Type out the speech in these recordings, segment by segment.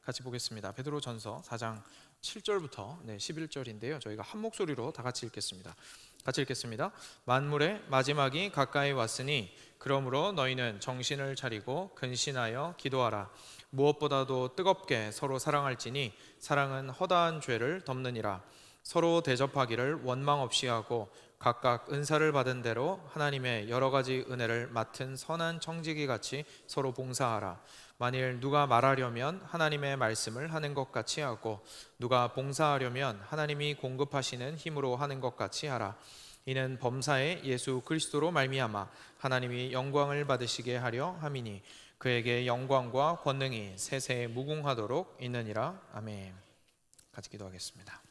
같이 보겠습니다. 베드로전서 4장 7절부터 11절인데요. 저희가 한 목소리로 다 같이 읽겠습니다. 같이 읽겠습니다. 만물의 마지막이 가까이 왔으니 그러므로 너희는 정신을 차리고 근신하여 기도하라. 무엇보다도 뜨겁게 서로 사랑할지니 사랑은 허다한 죄를 덮느니라. 서로 대접하기를 원망 없이 하고 각각 은사를 받은 대로 하나님의 여러 가지 은혜를 맡은 선한 청지기 같이 서로 봉사하라. 만일 누가 말하려면 하나님의 말씀을 하는 것 같이 하고 누가 봉사하려면 하나님이 공급하시는 힘으로 하는 것 같이 하라. 이는 범사에 예수 그리스도로 말미암아 하나님이 영광을 받으시게 하려 함이니 그에게 영광과 권능이 세세 무궁하도록 있느니라. 아멘. 같이 기도하겠습니다.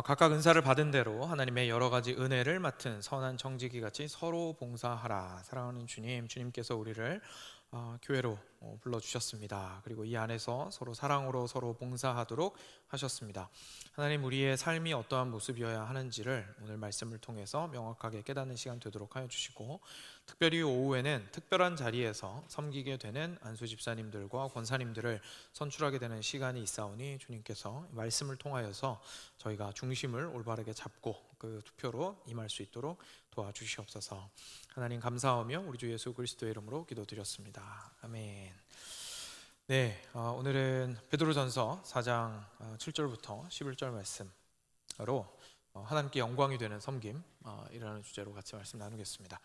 각각 은사를 받은 대로 하나님의 여러 가지 은혜를 맡은 선한 청지기 같이 서로 봉사하라. 사랑하는 주님, 주님께서 우리를 교회로 불러주셨습니다. 그리고 이 안에서 서로 사랑으로 서로 봉사하도록 하셨습니다. 하나님, 우리의 삶이 어떠한 모습이어야 하는지를 오늘 말씀을 통해서 명확하게 깨닫는 시간 되도록 하여 주시고, 특별히 오후에는 특별한 자리에서 섬기게 되는 안수 집사님들과 권사님들을 선출하게 되는 시간이 있사오니 주님께서 말씀을 통하여서 저희가 중심을 올바르게 잡고 그 투표로 임할 수 있도록 도와주시옵소서. 하나님 감사하며 우리 주 예수 그리스도의 이름으로 기도드렸습니다. 아멘. 오늘은 베드로전서 4장 7절부터 11절 말씀으로 하나님께 영광이 되는 섬김이라는 주제로 같이 말씀 나누겠습니다.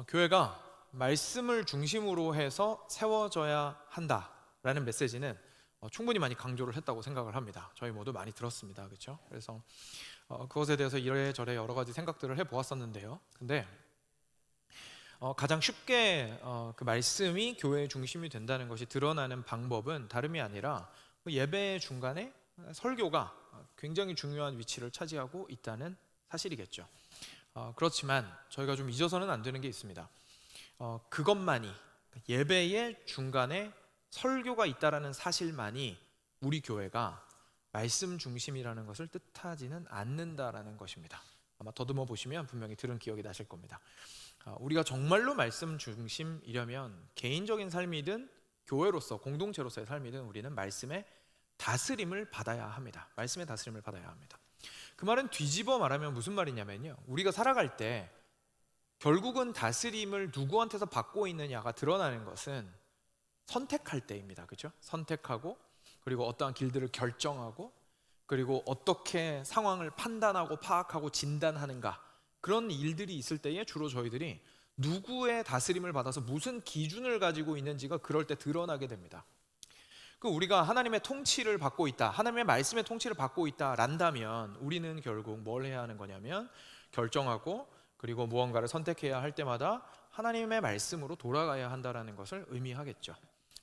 교회가 말씀을 중심으로 해서 세워져야 한다라는 메시지는 충분히 많이 강조를 했다고 생각을 합니다. 저희 모두 많이 들었습니다. 그렇죠? 그래서 그것에 대해서 이래저래 여러 가지 생각들을 해보았었는데요. 근데 가장 쉽게 그 말씀이 교회의 중심이 된다는 것이 드러나는 방법은 다름이 아니라 예배 중간에 설교가 굉장히 중요한 위치를 차지하고 있다는 사실이겠죠. 그렇지만 저희가 좀 잊어서는 안 되는 게 있습니다. 그것만이, 예배의 중간에 설교가 있다라는 사실만이 우리 교회가 말씀 중심이라는 것을 뜻하지는 않는다라는 것입니다. 아마 더듬어 보시면 분명히 들은 기억이 나실 겁니다. 우리가 정말로 말씀 중심이려면 개인적인 삶이든 교회로서 공동체로서의 삶이든 우리는 말씀의 다스림을 받아야 합니다. 말씀의 다스림을 받아야 합니다. 그 말은 뒤집어 말하면 무슨 말이냐면요, 우리가 살아갈 때 결국은 다스림을 누구한테서 받고 있느냐가 드러나는 것은 선택할 때입니다. 그렇죠? 선택하고 그리고 어떠한 길들을 결정하고 그리고 어떻게 상황을 판단하고 파악하고 진단하는가, 그런 일들이 있을 때에 주로 저희들이 누구의 다스림을 받아서 무슨 기준을 가지고 있는지가 그럴 때 드러나게 됩니다. 우리가 하나님의 통치를 받고 있다, 하나님의 말씀의 통치를 받고 있다란다면 우리는 결국 뭘 해야 하는 거냐면 결정하고 그리고 무언가를 선택해야 할 때마다 하나님의 말씀으로 돌아가야 한다라는 것을 의미하겠죠.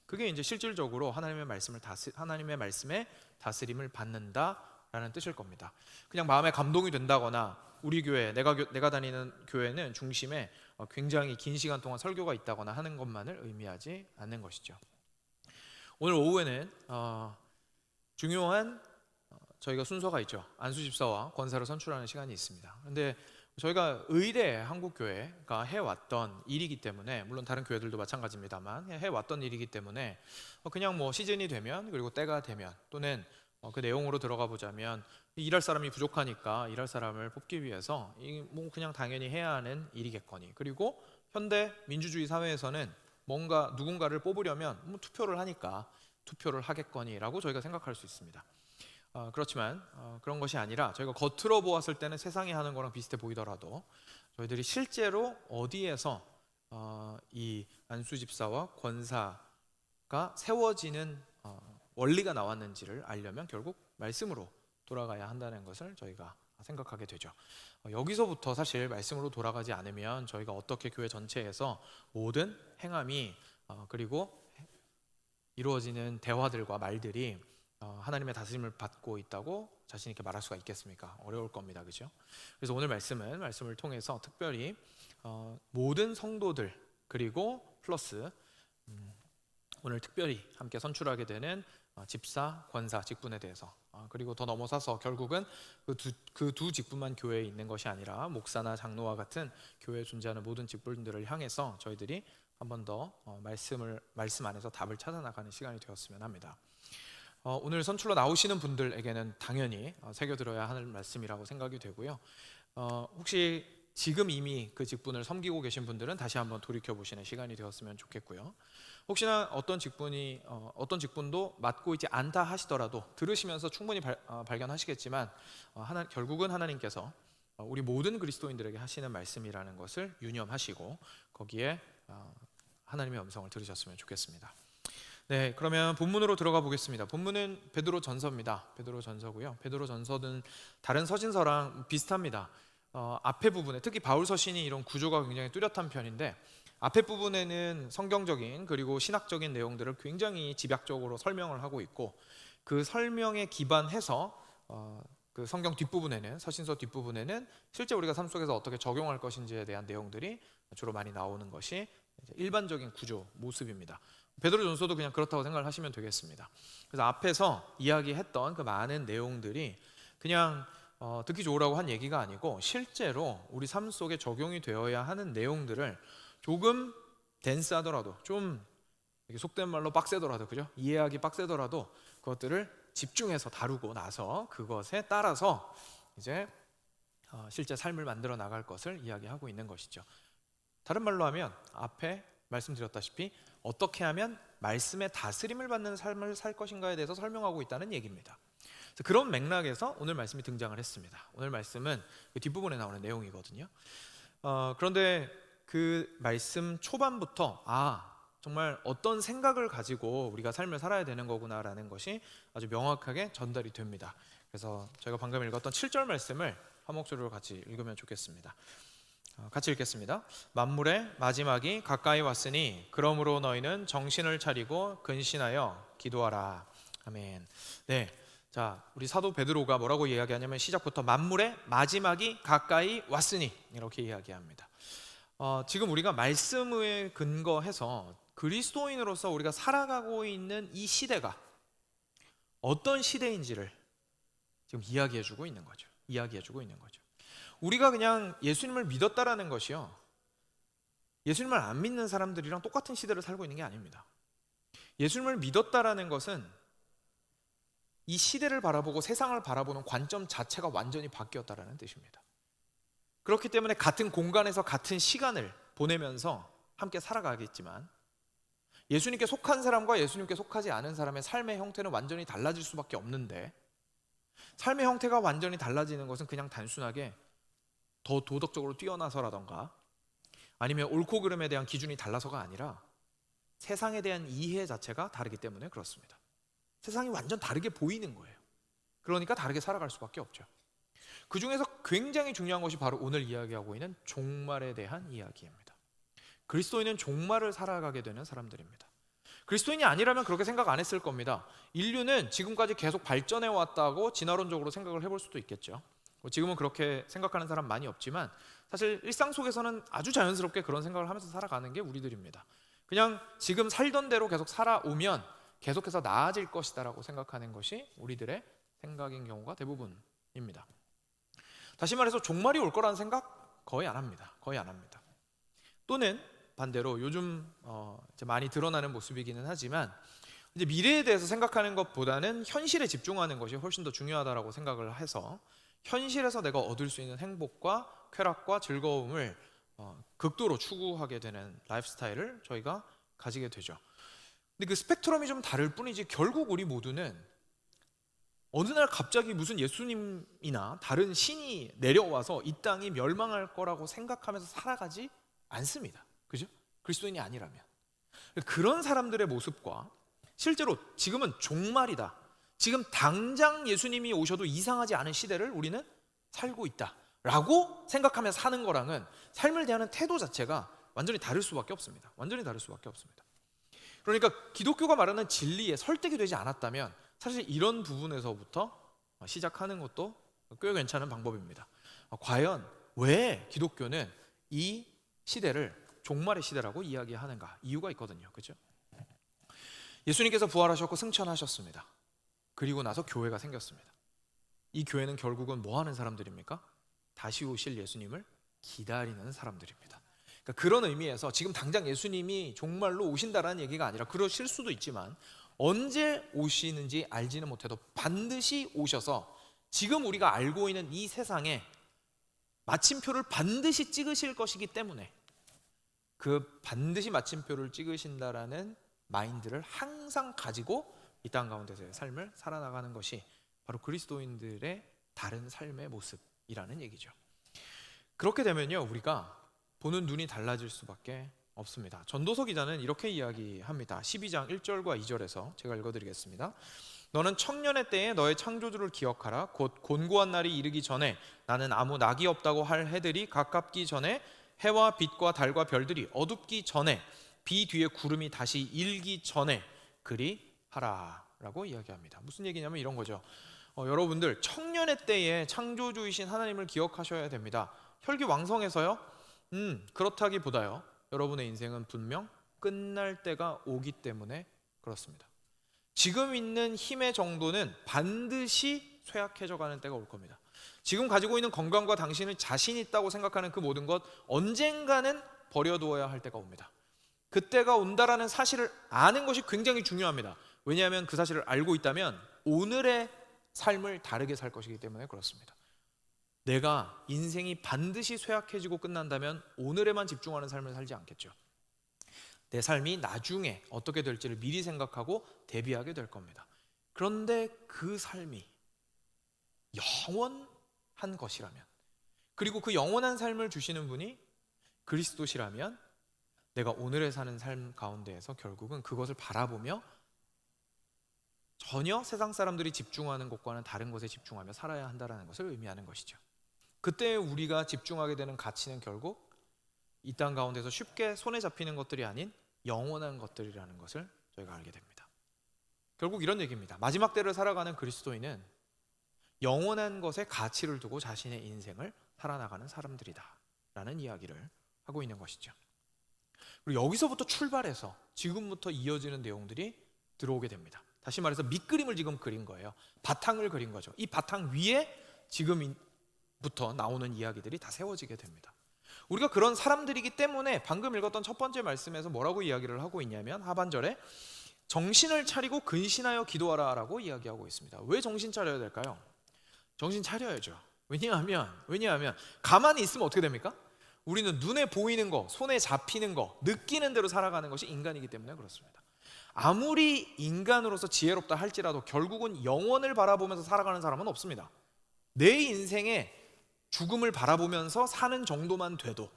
그게 이제 실질적으로 하나님의 말씀에 다스림을 받는다라는 뜻일 겁니다. 그냥 마음에 감동이 된다거나 우리 교회, 내가 다니는 교회는 중심에 굉장히 긴 시간 동안 설교가 있다거나 하는 것만을 의미하지 않는 것이죠. 오늘 오후에는 중요한 저희가 순서가 있죠. 안수 집사와 권사를 선출하는 시간이 있습니다. 그런데 저희가 의대 한국교회가 해왔던 일이기 때문에, 물론 다른 교회들도 마찬가지입니다만 해왔던 일이기 때문에 그냥 뭐 시즌이 되면, 그리고 때가 되면, 또는 그 내용으로 들어가 보자면 일할 사람이 부족하니까 일할 사람을 뽑기 위해서 뭐 그냥 당연히 해야 하는 일이겠거니, 그리고 현대 민주주의 사회에서는 뭔가 누군가를 뽑으려면 뭐 투표를 하니까 투표를 하겠거니라고 저희가 생각할 수 있습니다. 그렇지만 그런 것이 아니라 저희가 겉으로 보았을 때는 세상이 하는 거랑 비슷해 보이더라도 저희들이 실제로 어디에서 이 안수 집사와 권사가 세워지는 원리가 나왔는지를 알려면 결국 말씀으로 돌아가야 한다는 것을 저희가 생각하게 되죠. 여기서부터 사실 말씀으로 돌아가지 않으면 저희가 어떻게 교회 전체에서 모든 행함이 그리고 이루어지는 대화들과 말들이 하나님의 다스림을 받고 있다고 자신 있게 말할 수가 있겠습니까? 어려울 겁니다. 그죠? 그래서 오늘 말씀을 통해서 특별히 모든 성도들, 그리고 플러스 오늘 특별히 함께 선출하게 되는 집사, 권사 직분에 대해서, 그리고 더 넘어서서 결국은 그 두 직분만 교회에 있는 것이 아니라 목사나 장로와 같은 교회에 존재하는 모든 직분들을 향해서 저희들이 한 번 더 말씀 안에서 답을 찾아 나가는 시간이 되었으면 합니다. 오늘 선출로 나오시는 분들에게는 당연히 새겨들어야 하는 말씀이라고 생각이 되고요. 혹시 지금 이미 그 직분을 섬기고 계신 분들은 다시 한번 돌이켜 보시는 시간이 되었으면 좋겠고요. 혹시나 어떤 직분도 맡고 있지 않다 하시더라도 들으시면서 충분히 발견하시겠지만 결국은 하나님께서 우리 모든 그리스도인들에게 하시는 말씀이라는 것을 유념하시고 거기에 하나님의 음성을 들으셨으면 좋겠습니다. 네, 그러면 본문으로 들어가 보겠습니다. 본문은 베드로 전서입니다. 베드로 전서고요. 베드로 전서는 다른 서신서랑 비슷합니다. 앞에 부분에 특히 바울 서신이 이런 구조가 굉장히 뚜렷한 편인데 앞에 부분에는 성경적인 그리고 신학적인 내용들을 굉장히 집약적으로 설명을 하고 있고 그 설명에 기반해서 그 성경 뒷부분에는 서신서 뒷부분에는 실제 우리가 삶 속에서 어떻게 적용할 것인지에 대한 내용들이 주로 많이 나오는 것이 일반적인 구조 모습입니다. 베드로 전서도 그냥 그렇다고 생각을 하시면 되겠습니다. 그래서 앞에서 이야기했던 그 많은 내용들이 그냥 듣기 좋으라고 한 얘기가 아니고 실제로 우리 삶 속에 적용이 되어야 하는 내용들을 조금 댄스하더라도 좀 속된 말로 빡세더라도 그죠? 이해하기 빡세더라도 그것들을 집중해서 다루고 나서 그것에 따라서 이제 실제 삶을 만들어 나갈 것을 이야기하고 있는 것이죠. 다른 말로 하면 앞에 말씀드렸다시피 어떻게 하면 말씀의 다스림을 받는 삶을 살 것인가에 대해서 설명하고 있다는 얘기입니다. 그런 맥락에서 오늘 말씀이 등장을 했습니다. 오늘 말씀은 그 뒷부분에 나오는 내용이거든요. 그런데 그 말씀 초반부터 정말 어떤 생각을 가지고 우리가 삶을 살아야 되는 거구나라는 것이 아주 명확하게 전달이 됩니다. 그래서 저희가 방금 읽었던 7절 말씀을 한 목소리로 같이 읽으면 좋겠습니다. 같이 읽겠습니다. 만물의 마지막이 가까이 왔으니 그러므로 너희는 정신을 차리고 근신하여 기도하라. 아멘. 네, 자 우리 사도 베드로가 뭐라고 이야기하냐면 시작부터 만물의 마지막이 가까이 왔으니 이렇게 이야기합니다. 지금 우리가 말씀에 근거해서 그리스도인으로서 우리가 살아가고 있는 이 시대가 어떤 시대인지를 지금 이야기해주고 있는 거죠. 우리가 그냥 예수님을 믿었다라는 것이요, 예수님을 안 믿는 사람들이랑 똑같은 시대를 살고 있는 게 아닙니다. 예수님을 믿었다라는 것은 이 시대를 바라보고 세상을 바라보는 관점 자체가 완전히 바뀌었다라는 뜻입니다. 그렇기 때문에 같은 공간에서 같은 시간을 보내면서 함께 살아가겠지만 예수님께 속한 사람과 예수님께 속하지 않은 사람의 삶의 형태는 완전히 달라질 수밖에 없는데, 삶의 형태가 완전히 달라지는 것은 그냥 단순하게 더 도덕적으로 뛰어나서라던가 아니면 옳고 그름에 대한 기준이 달라서가 아니라 세상에 대한 이해 자체가 다르기 때문에 그렇습니다. 세상이 완전 다르게 보이는 거예요. 그러니까 다르게 살아갈 수밖에 없죠. 그 중에서 굉장히 중요한 것이 바로 오늘 이야기하고 있는 종말에 대한 이야기입니다. 그리스도인은 종말을 살아가게 되는 사람들입니다. 그리스도인이 아니라면 그렇게 생각 안 했을 겁니다. 인류는 지금까지 계속 발전해 왔다고 진화론적으로 생각을 해볼 수도 있겠죠. 지금은 그렇게 생각하는 사람 많이 없지만 사실 일상 속에서는 아주 자연스럽게 그런 생각을 하면서 살아가는 게 우리들입니다. 그냥 지금 살던 대로 계속 살아오면 계속해서 나아질 것이다 라고 생각하는 것이 우리들의 생각인 경우가 대부분입니다. 다시 말해서 종말이 올 거라는 생각 거의 안 합니다. 또는 반대로 요즘 이제 많이 드러나는 모습이기는 하지만 이제 미래에 대해서 생각하는 것보다는 현실에 집중하는 것이 훨씬 더 중요하다라고 생각을 해서 현실에서 내가 얻을 수 있는 행복과 쾌락과 즐거움을 극도로 추구하게 되는 라이프 스타일을 저희가 가지게 되죠. 근데 그 스펙트럼이 좀 다를 뿐이지 결국 우리 모두는 어느 날 갑자기 무슨 예수님이나 다른 신이 내려와서 이 땅이 멸망할 거라고 생각하면서 살아가지 않습니다. 그죠? 그리스도인이 아니라면. 그런 사람들의 모습과 실제로 지금은 종말이다, 지금 당장 예수님이 오셔도 이상하지 않은 시대를 우리는 살고 있다라고 생각하며 사는 거랑은 삶을 대하는 태도 자체가 완전히 다를 수밖에 없습니다. 그러니까 기독교가 말하는 진리에 설득이 되지 않았다면 사실 이런 부분에서부터 시작하는 것도 꽤 괜찮은 방법입니다. 과연 왜 기독교는 이 시대를 종말의 시대라고 이야기하는가? 이유가 있거든요. 그렇죠? 예수님께서 부활하셨고 승천하셨습니다. 그리고 나서 교회가 생겼습니다. 이 교회는 결국은 뭐 하는 사람들입니까? 다시 오실 예수님을 기다리는 사람들입니다. 그러니까 그런 의미에서 지금 당장 예수님이 종말로 오신다라는 얘기가 아니라, 그러실 수도 있지만 언제 오시는지 알지는 못해도 반드시 오셔서 지금 우리가 알고 있는 이 세상에 마침표를 반드시 찍으실 것이기 때문에 그 반드시 마침표를 찍으신다라는 마인드를 항상 가지고 이 땅 가운데서의 삶을 살아나가는 것이 바로 그리스도인들의 다른 삶의 모습이라는 얘기죠. 그렇게 되면요, 우리가 보는 눈이 달라질 수밖에 없습니다. 전도서 기자는 이렇게 이야기합니다. 12장 1절과 2절에서 제가 읽어드리겠습니다. 너는 청년의 때에 너의 창조주를 기억하라. 곧 곤고한 날이 이르기 전에 나는 아무 낙이 없다고 할 해들이 가깝기 전에, 해와 빛과 달과 별들이 어둡기 전에, 비 뒤에 구름이 다시 일기 전에 그리 하라 라고 이야기합니다. 무슨 얘기냐면 이런 거죠. 여러분들 청년의 때에 창조주이신 하나님을 기억하셔야 됩니다. 혈기왕성해서요? 그렇다기보다요, 여러분의 인생은 분명 끝날 때가 오기 때문에 그렇습니다. 지금 있는 힘의 정도는 반드시 쇠약해져 가는 때가 올 겁니다. 지금 가지고 있는 건강과 당신을 자신 있다고 생각하는 그 모든 것 언젠가는 버려두어야 할 때가 옵니다. 그때가 온다라는 사실을 아는 것이 굉장히 중요합니다. 왜냐하면 그 사실을 알고 있다면 오늘의 삶을 다르게 살 것이기 때문에 그렇습니다. 내가 인생이 반드시 쇠약해지고 끝난다면 오늘에만 집중하는 삶을 살지 않겠죠. 내 삶이 나중에 어떻게 될지를 미리 생각하고 대비하게 될 겁니다. 그런데 그 삶이 영원한 것이라면, 그리고 그 영원한 삶을 주시는 분이 그리스도시라면, 내가 오늘에 사는 삶 가운데에서 결국은 그것을 바라보며 전혀 세상 사람들이 집중하는 것과는 다른 것에 집중하며 살아야 한다는 것을 의미하는 것이죠. 그때 우리가 집중하게 되는 가치는 결국 이 땅 가운데서 쉽게 손에 잡히는 것들이 아닌 영원한 것들이라는 것을 저희가 알게 됩니다. 결국 이런 얘기입니다. 마지막 때를 살아가는 그리스도인은 영원한 것에 가치를 두고 자신의 인생을 살아나가는 사람들이다 라는 이야기를 하고 있는 것이죠. 그리고 여기서부터 출발해서 지금부터 이어지는 내용들이 들어오게 됩니다. 다시 말해서 밑그림을 지금 그린 거예요. 바탕을 그린 거죠. 이 바탕 위에 지금부터 나오는 이야기들이 다 세워지게 됩니다. 우리가 그런 사람들이기 때문에 방금 읽었던 첫 번째 말씀에서 뭐라고 이야기를 하고 있냐면, 하반절에 정신을 차리고 근신하여 기도하라 라고 이야기하고 있습니다. 왜 정신 차려야 될까요? 정신 차려야죠. 왜냐하면 가만히 있으면 어떻게 됩니까? 우리는 눈에 보이는 거, 손에 잡히는 거, 느끼는 대로 살아가는 것이 인간이기 때문에 그렇습니다. 아무리 인간으로서 지혜롭다 할지라도 결국은 영원을 바라보면서 살아가는 사람은 없습니다. 내 인생의 죽음을 바라보면서 사는 정도만 돼도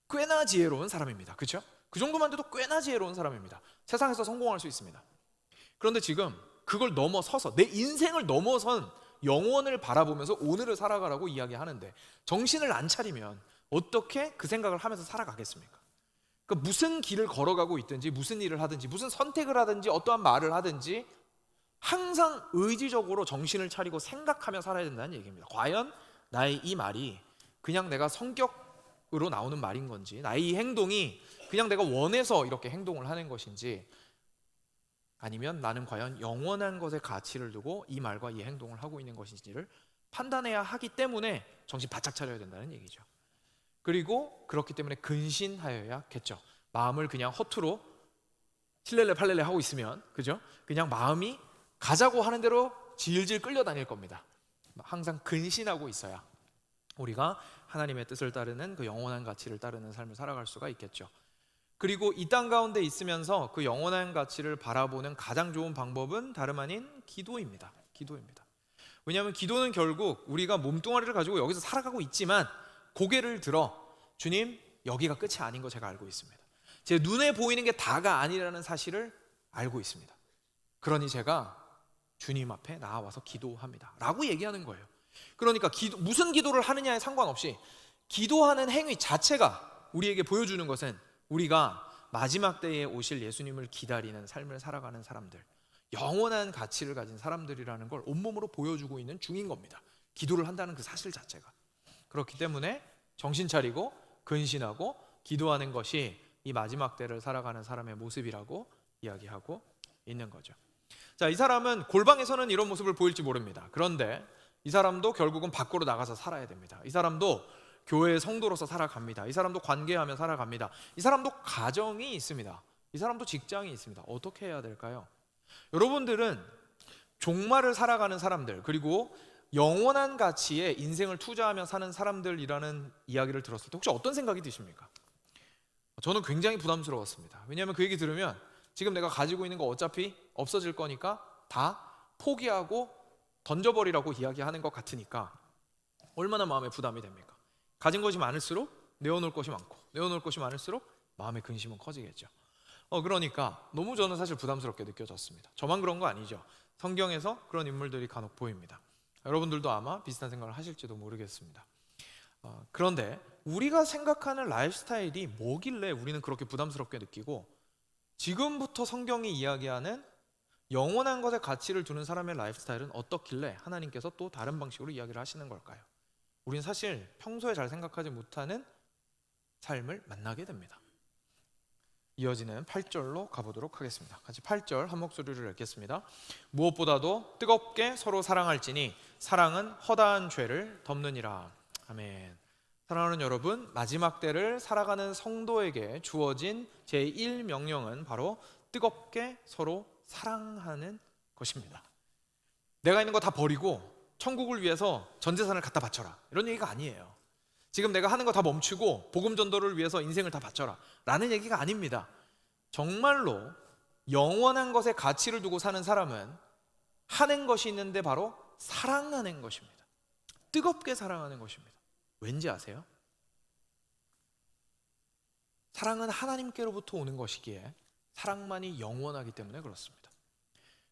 꽤나 지혜로운 사람입니다. 그렇죠? 그 정도만 돼도 꽤나 지혜로운 사람입니다. 세상에서 성공할 수 있습니다. 그런데 지금 그걸 넘어서서, 내 인생을 넘어선 영원을 바라보면서 오늘을 살아가라고 이야기하는데, 정신을 안 차리면 어떻게 그 생각을 하면서 살아가겠습니까? 그러니까 무슨 길을 걸어가고 있든지, 무슨 일을 하든지, 무슨 선택을 하든지, 어떠한 말을 하든지 항상 의지적으로 정신을 차리고 생각하며 살아야 된다는 얘기입니다. 과연 나의 이 말이 그냥 내가 성격으로 나오는 말인 건지, 나의 이 행동이 그냥 내가 원해서 이렇게 행동을 하는 것인지, 아니면 나는 과연 영원한 것에 가치를 두고 이 말과 이 행동을 하고 있는 것인지를 판단해야 하기 때문에 정신 바짝 차려야 된다는 얘기죠. 그리고 그렇기 때문에 근신하여야겠죠. 마음을 그냥 허투루 칠렐레 팔렐레 하고 있으면, 그죠? 그냥 마음이 가자고 하는 대로 질질 끌려다닐 겁니다. 항상 근신하고 있어야 우리가 하나님의 뜻을 따르는 그 영원한 가치를 따르는 삶을 살아갈 수가 있겠죠. 그리고 이 땅 가운데 있으면서 그 영원한 가치를 바라보는 가장 좋은 방법은 다름 아닌 기도입니다. 왜냐하면 기도는 결국 우리가 몸뚱아리를 가지고 여기서 살아가고 있지만 고개를 들어, 주님, 여기가 끝이 아닌 거 제가 알고 있습니다. 제 눈에 보이는 게 다가 아니라는 사실을 알고 있습니다. 그러니 제가 주님 앞에 나와서 기도합니다 라고 얘기하는 거예요. 그러니까 무슨 기도를 하느냐에 상관없이 기도하는 행위 자체가 우리에게 보여주는 것은 우리가 마지막 때에 오실 예수님을 기다리는 삶을 살아가는 사람들, 영원한 가치를 가진 사람들이라는 걸 온몸으로 보여주고 있는 중인 겁니다. 기도를 한다는 그 사실 자체가. 그렇기 때문에 정신 차리고 근신하고 기도하는 것이 이 마지막 때를 살아가는 사람의 모습이라고 이야기하고 있는 거죠. 자, 이 사람은 골방에서는 이런 모습을 보일지 모릅니다. 그런데 이 사람도 결국은 밖으로 나가서 살아야 됩니다. 이 사람도 교회의 성도로서 살아갑니다. 이 사람도 관계하며 살아갑니다. 이 사람도 가정이 있습니다. 이 사람도 직장이 있습니다. 어떻게 해야 될까요? 여러분들은 종말을 살아가는 사람들, 그리고 영원한 가치에 인생을 투자하며 사는 사람들이라는 이야기를 들었을 때 혹시 어떤 생각이 드십니까? 저는 굉장히 부담스러웠습니다. 왜냐하면 그 얘기 들으면 지금 내가 가지고 있는 거 어차피 없어질 거니까 다 포기하고 던져버리라고 이야기하는 것 같으니까 얼마나 마음에 부담이 됩니까? 가진 것이 많을수록 내어놓을 것이 많고, 내어놓을 것이 많을수록 마음의 근심은 커지겠죠. 그러니까 너무 저는 사실 부담스럽게 느껴졌습니다. 저만 그런 거 아니죠. 성경에서 그런 인물들이 간혹 보입니다. 여러분들도 아마 비슷한 생각을 하실지도 모르겠습니다. 그런데 우리가 생각하는 라이프 스타일이 뭐길래 우리는 그렇게 부담스럽게 느끼고, 지금부터 성경이 이야기하는 영원한 것에 가치를 두는 사람의 라이프 스타일은 어떻길래 하나님께서 또 다른 방식으로 이야기를 하시는 걸까요? 우리는 사실 평소에 잘 생각하지 못하는 삶을 만나게 됩니다. 이어지는 8절로 가보도록 하겠습니다. 같이 8절 한 목소리로 읽겠습니다. 무엇보다도 뜨겁게 서로 사랑할지니 사랑은 허다한 죄를 덮느니라. 아멘. 사랑하는 여러분, 마지막 때를 살아가는 성도에게 주어진 제1명령은 바로 뜨겁게 서로 사랑하는 것입니다. 내가 있는 거 다 버리고 천국을 위해서 전 재산을 갖다 바쳐라, 이런 얘기가 아니에요. 지금 내가 하는 거 다 멈추고 복음 전도를 위해서 인생을 다 바쳐라 라는 얘기가 아닙니다. 정말로 영원한 것에 가치를 두고 사는 사람은 하는 것이 있는데 바로 사랑하는 것입니다. 뜨겁게 사랑하는 것입니다. 왠지 아세요? 사랑은 하나님께로부터 오는 것이기에 사랑만이 영원하기 때문에 그렇습니다.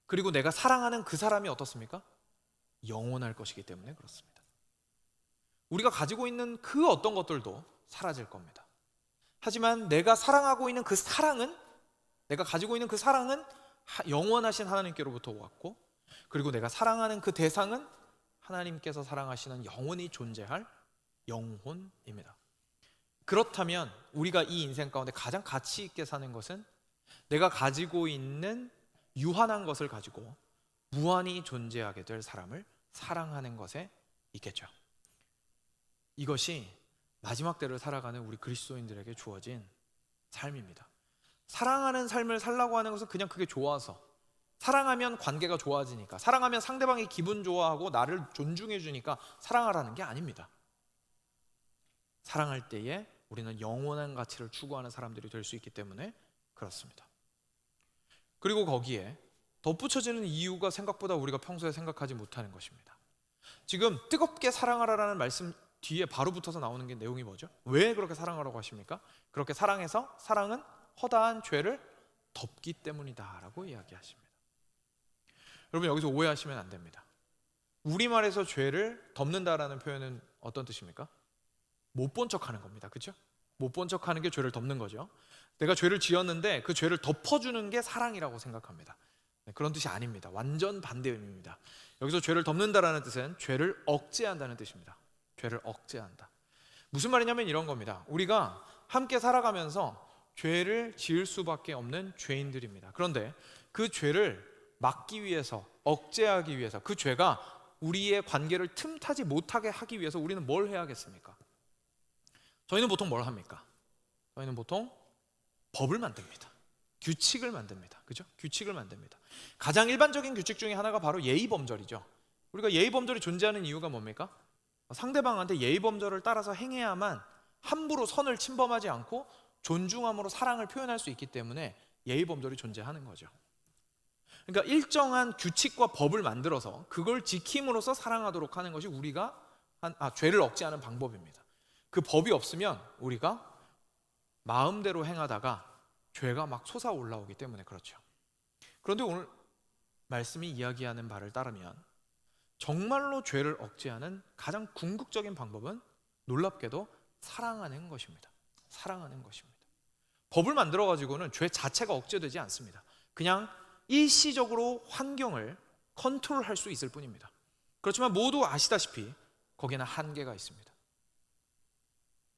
그리고 내가 사랑하는 그 사람이 어떻습니까? 영원할 것이기 때문에 그렇습니다. 우리가 가지고 있는 그 어떤 것들도 사라질 겁니다. 하지만 내가 사랑하고 있는 그 사랑은, 내가 가지고 있는 그 사랑은 영원하신 하나님께로부터 왔고, 그리고 내가 사랑하는 그 대상은 하나님께서 사랑하시는 영원히 존재할 영혼입니다. 그렇다면 우리가 이 인생 가운데 가장 가치 있게 사는 것은 내가 가지고 있는 유한한 것을 가지고 무한히 존재하게 될 사람을 사랑하는 것에 있겠죠. 이것이 마지막 때를 살아가는 우리 그리스도인들에게 주어진 삶입니다. 사랑하는 삶을 살라고 하는 것은 그냥 그게 좋아서, 사랑하면 관계가 좋아지니까, 사랑하면 상대방이 기분 좋아하고 나를 존중해 주니까 사랑하라는 게 아닙니다. 사랑할 때에 우리는 영원한 가치를 추구하는 사람들이 될 수 있기 때문에 그렇습니다. 그리고 거기에 덧붙여지는 이유가 생각보다 우리가 평소에 생각하지 못하는 것입니다. 지금 뜨겁게 사랑하라라는 말씀 뒤에 바로 붙어서 나오는 게 내용이 뭐죠? 왜 그렇게 사랑하라고 하십니까? 그렇게 사랑해서 사랑은 허다한 죄를 덮기 때문이다 라고 이야기하십니다. 여러분, 여기서 오해하시면 안 됩니다. 우리말에서 죄를 덮는다라는 표현은 어떤 뜻입니까? 못 본 척하는 겁니다. 그렇죠? 못 본 척하는 게 죄를 덮는 거죠. 내가 죄를 지었는데 그 죄를 덮어주는 게 사랑이라고 생각합니다. 그런 뜻이 아닙니다. 완전 반대의 의미입니다. 여기서 죄를 덮는다라는 뜻은 죄를 억제한다는 뜻입니다. 죄를 억제한다. 무슨 말이냐면 이런 겁니다. 우리가 함께 살아가면서 죄를 지을 수밖에 없는 죄인들입니다. 그런데 그 죄를 막기 위해서, 억제하기 위해서, 그 죄가 우리의 관계를 틈타지 못하게 하기 위해서 우리는 뭘 해야겠습니까? 저희는 보통 뭘 합니까? 저희는 보통 법을 만듭니다. 규칙을 만듭니다. 그죠? 규칙을 만듭니다. 가장 일반적인 규칙 중에 하나가 바로 예의범절이죠. 우리가 예의범절이 존재하는 이유가 뭡니까? 상대방한테 예의범절을 따라서 행해야만 함부로 선을 침범하지 않고 존중함으로 사랑을 표현할 수 있기 때문에 예의범절이 존재하는 거죠. 그러니까 일정한 규칙과 법을 만들어서 그걸 지킴으로써 사랑하도록 하는 것이 우리가 죄를 억제하는 방법입니다. 그 법이 없으면 우리가 마음대로 행하다가 죄가 막 솟아올라오기 때문에 그렇죠. 그런데 오늘 말씀이 이야기하는 바를 따르면 정말로 죄를 억제하는 가장 궁극적인 방법은 놀랍게도 사랑하는 것입니다. 사랑하는 것입니다. 법을 만들어 가지고는 죄 자체가 억제되지 않습니다. 그냥 일시적으로 환경을 컨트롤할 수 있을 뿐입니다. 그렇지만 모두 아시다시피 거기에는 한계가 있습니다.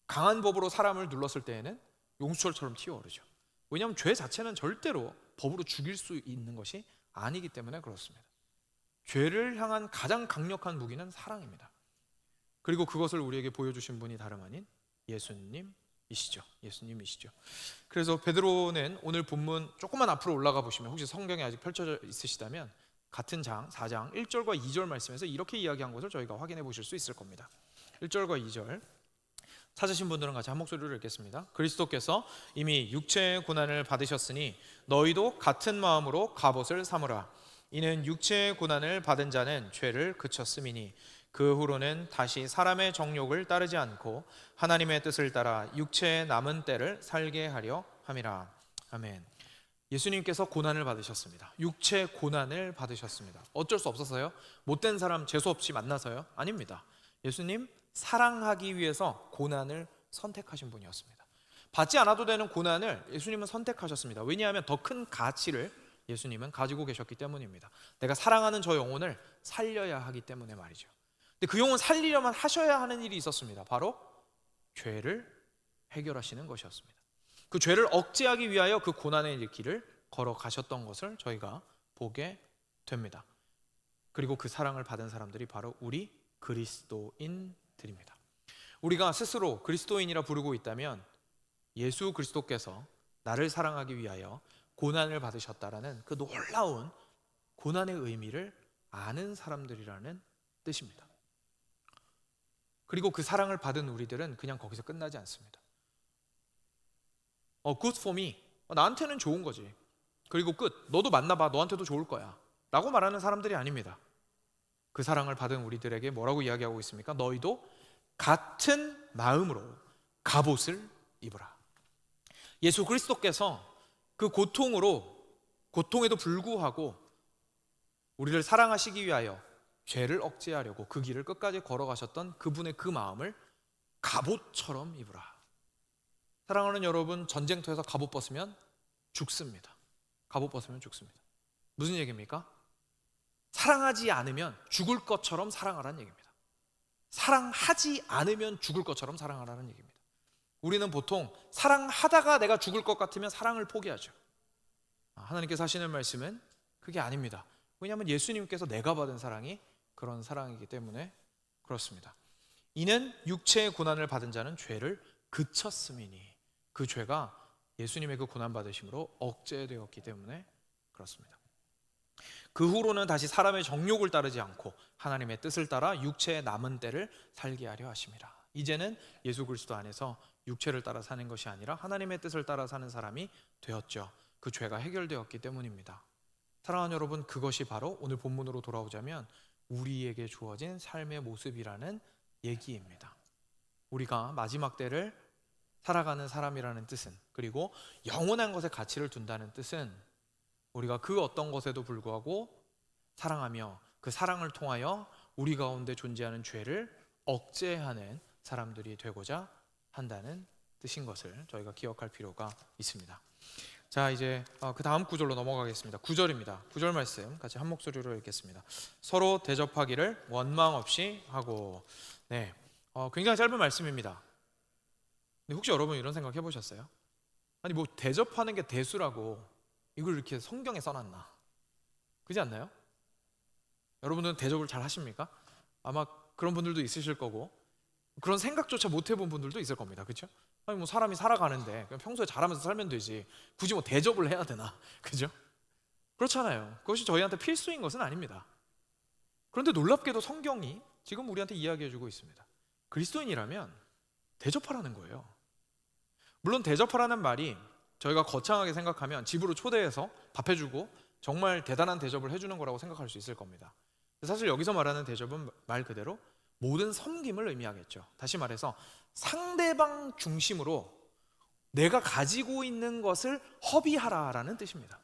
강한 법으로 사람을 눌렀을 때에는 용수철처럼 튀어오르죠. 왜냐하면 죄 자체는 절대로 법으로 죽일 수 있는 것이 아니기 때문에 그렇습니다. 죄를 향한 가장 강력한 무기는 사랑입니다. 그리고 그것을 우리에게 보여주신 분이 다름 아닌 예수님이시죠. 그래서 베드로는 오늘 본문 조금만 앞으로 올라가 보시면, 혹시 성경에 아직 펼쳐져 있으시다면 같은 장 4장 1절과 2절 말씀에서 이렇게 이야기한 것을 저희가 확인해 보실 수 있을 겁니다. 1절과 2절 찾으신 분들은 같이 한 목소리로 읽겠습니다. 그리스도께서 이미 육체의 고난을 받으셨으니 너희도 같은 마음으로 갑옷을 삼으라. 이는 육체의 고난을 받은 자는 죄를 그쳤음이니 그 후로는 다시 사람의 정욕을 따르지 않고 하나님의 뜻을 따라 육체의 남은 때를 살게 하려 함이라. 아멘. 예수님께서 고난을 받으셨습니다. 육체 고난을 받으셨습니다. 어쩔 수 없었어요? 못된 사람 재수 없이 만나서요? 아닙니다. 예수님 사랑하기 위해서 고난을 선택하신 분이었습니다. 받지 않아도 되는 고난을 예수님은 선택하셨습니다. 왜냐하면 더 큰 가치를 예수님은 가지고 계셨기 때문입니다. 내가 사랑하는 저 영혼을 살려야 하기 때문에 말이죠. 근데 그 영혼 살리려면 하셔야 하는 일이 있었습니다. 바로 죄를 해결하시는 것이었습니다. 그 죄를 억제하기 위하여 그 고난의 길을 걸어가셨던 것을 저희가 보게 됩니다. 그리고 그 사랑을 받은 사람들이 바로 우리 그리스도인들입니다. 우리가 스스로 그리스도인이라 부르고 있다면 예수 그리스도께서 나를 사랑하기 위하여 고난을 받으셨다라는 그 놀라운 고난의 의미를 아는 사람들이라는 뜻입니다. 그리고 그 사랑을 받은 우리들은 그냥 거기서 끝나지 않습니다. good for me. 나한테는 좋은 거지. 그리고 끝. 너도 만나봐. 너한테도 좋을 거야. 라고 말하는 사람들이 아닙니다. 그 사랑을 받은 우리들에게 뭐라고 이야기하고 있습니까? 너희도 같은 마음으로 갑옷을 입으라. 예수 그리스도께서 그 고통에도 불구하고 우리를 사랑하시기 위하여 죄를 억제하려고 그 길을 끝까지 걸어가셨던 그분의 그 마음을 갑옷처럼 입으라. 사랑하는 여러분, 전쟁터에서 갑옷 벗으면 죽습니다. 갑옷 벗으면 죽습니다. 무슨 얘기입니까? 사랑하지 않으면 죽을 것처럼 사랑하라는 얘기입니다. 사랑하지 않으면 죽을 것처럼 사랑하라는 얘기입니다. 우리는 보통 사랑하다가 내가 죽을 것 같으면 사랑을 포기하죠. 하나님께서 하시는 말씀은 그게 아닙니다. 왜냐하면 예수님께서 내가 받은 사랑이 그런 사랑이기 때문에 그렇습니다. 이는 육체의 고난을 받은 자는 죄를 그쳤음이니, 그 죄가 예수님의 그 고난 받으심으로 억제되었기 때문에 그렇습니다. 그 후로는 다시 사람의 정욕을 따르지 않고 하나님의 뜻을 따라 육체의 남은 때를 살게 하려 하심이라. 이제는 예수 그리스도 안에서 육체를 따라 사는 것이 아니라 하나님의 뜻을 따라 사는 사람이 되었죠. 그 죄가 해결되었기 때문입니다. 사랑하는 여러분, 그것이 바로 오늘 본문으로 돌아오자면 우리에게 주어진 삶의 모습이라는 얘기입니다. 우리가 마지막 때를 살아가는 사람이라는 뜻은, 그리고 영원한 것에 가치를 둔다는 뜻은 우리가 그 어떤 것에도 불구하고 사랑하며 그 사랑을 통하여 우리 가운데 존재하는 죄를 억제하는 사람들이 되고자 한다는 뜻인 것을 저희가 기억할 필요가 있습니다. 자, 이제 그 다음 구절로 넘어가겠습니다. 9절입니다. 9절 말씀 같이 한 목소리로 읽겠습니다. 서로 대접하기를 원망 없이 하고. 네, 굉장히 짧은 말씀입니다. 근데 혹시 여러분 이런 생각 해보셨어요? 아니, 뭐 대접하는 게 대수라고 이걸 이렇게 성경에 써놨나? 그렇지 않나요? 여러분들은 대접을 잘 하십니까? 아마 그런 분들도 있으실 거고, 그런 생각조차 못 해본 분들도 있을 겁니다. 그렇죠? 아니, 뭐 사람이 살아가는데 그냥 평소에 잘하면서 살면 되지 굳이 뭐 대접을 해야 되나? 그죠? 그렇잖아요. 그것이 저희한테 필수인 것은 아닙니다. 그런데 놀랍게도 성경이 지금 우리한테 이야기해주고 있습니다. 그리스도인이라면 대접하라는 거예요. 물론 대접하라는 말이 저희가 거창하게 생각하면 집으로 초대해서 밥 해주고 정말 대단한 대접을 해주는 거라고 생각할 수 있을 겁니다. 사실 여기서 말하는 대접은 말 그대로 모든 섬김을 의미하겠죠. 다시 말해서 상대방 중심으로 내가 가지고 있는 것을 허비하라라는 뜻입니다.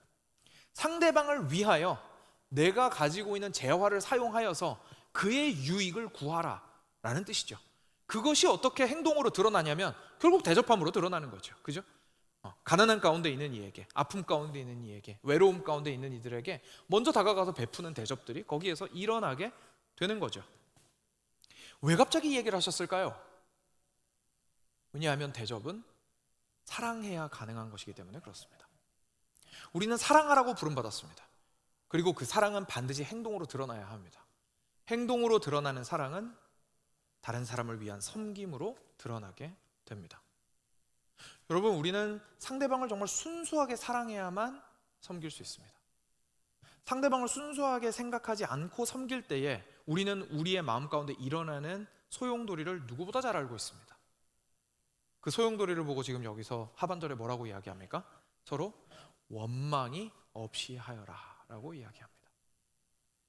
상대방을 위하여 내가 가지고 있는 재화를 사용하여서 그의 유익을 구하라라는 뜻이죠. 그것이 어떻게 행동으로 드러나냐면 결국 대접함으로 드러나는 거죠. 그죠? 가난한 가운데 있는 이에게, 아픔 가운데 있는 이에게, 외로움 가운데 있는 이들에게 먼저 다가가서 베푸는 대접들이 거기에서 일어나게 되는 거죠. 왜 갑자기 이 얘기를 하셨을까요? 왜냐하면 대접은 사랑해야 가능한 것이기 때문에 그렇습니다. 우리는 사랑하라고 부름받았습니다. 그리고 그 사랑은 반드시 행동으로 드러나야 합니다. 행동으로 드러나는 사랑은 다른 사람을 위한 섬김으로 드러나게 됩니다. 여러분, 우리는 상대방을 정말 순수하게 사랑해야만 섬길 수 있습니다. 상대방을 순수하게 생각하지 않고 섬길 때에 우리는 우리의 마음 가운데 일어나는 소용돌이를 누구보다 잘 알고 있습니다. 그 소용돌이를 보고 지금 여기서 하반절에 뭐라고 이야기합니까? 서로 원망이 없이 하여라 라고 이야기합니다.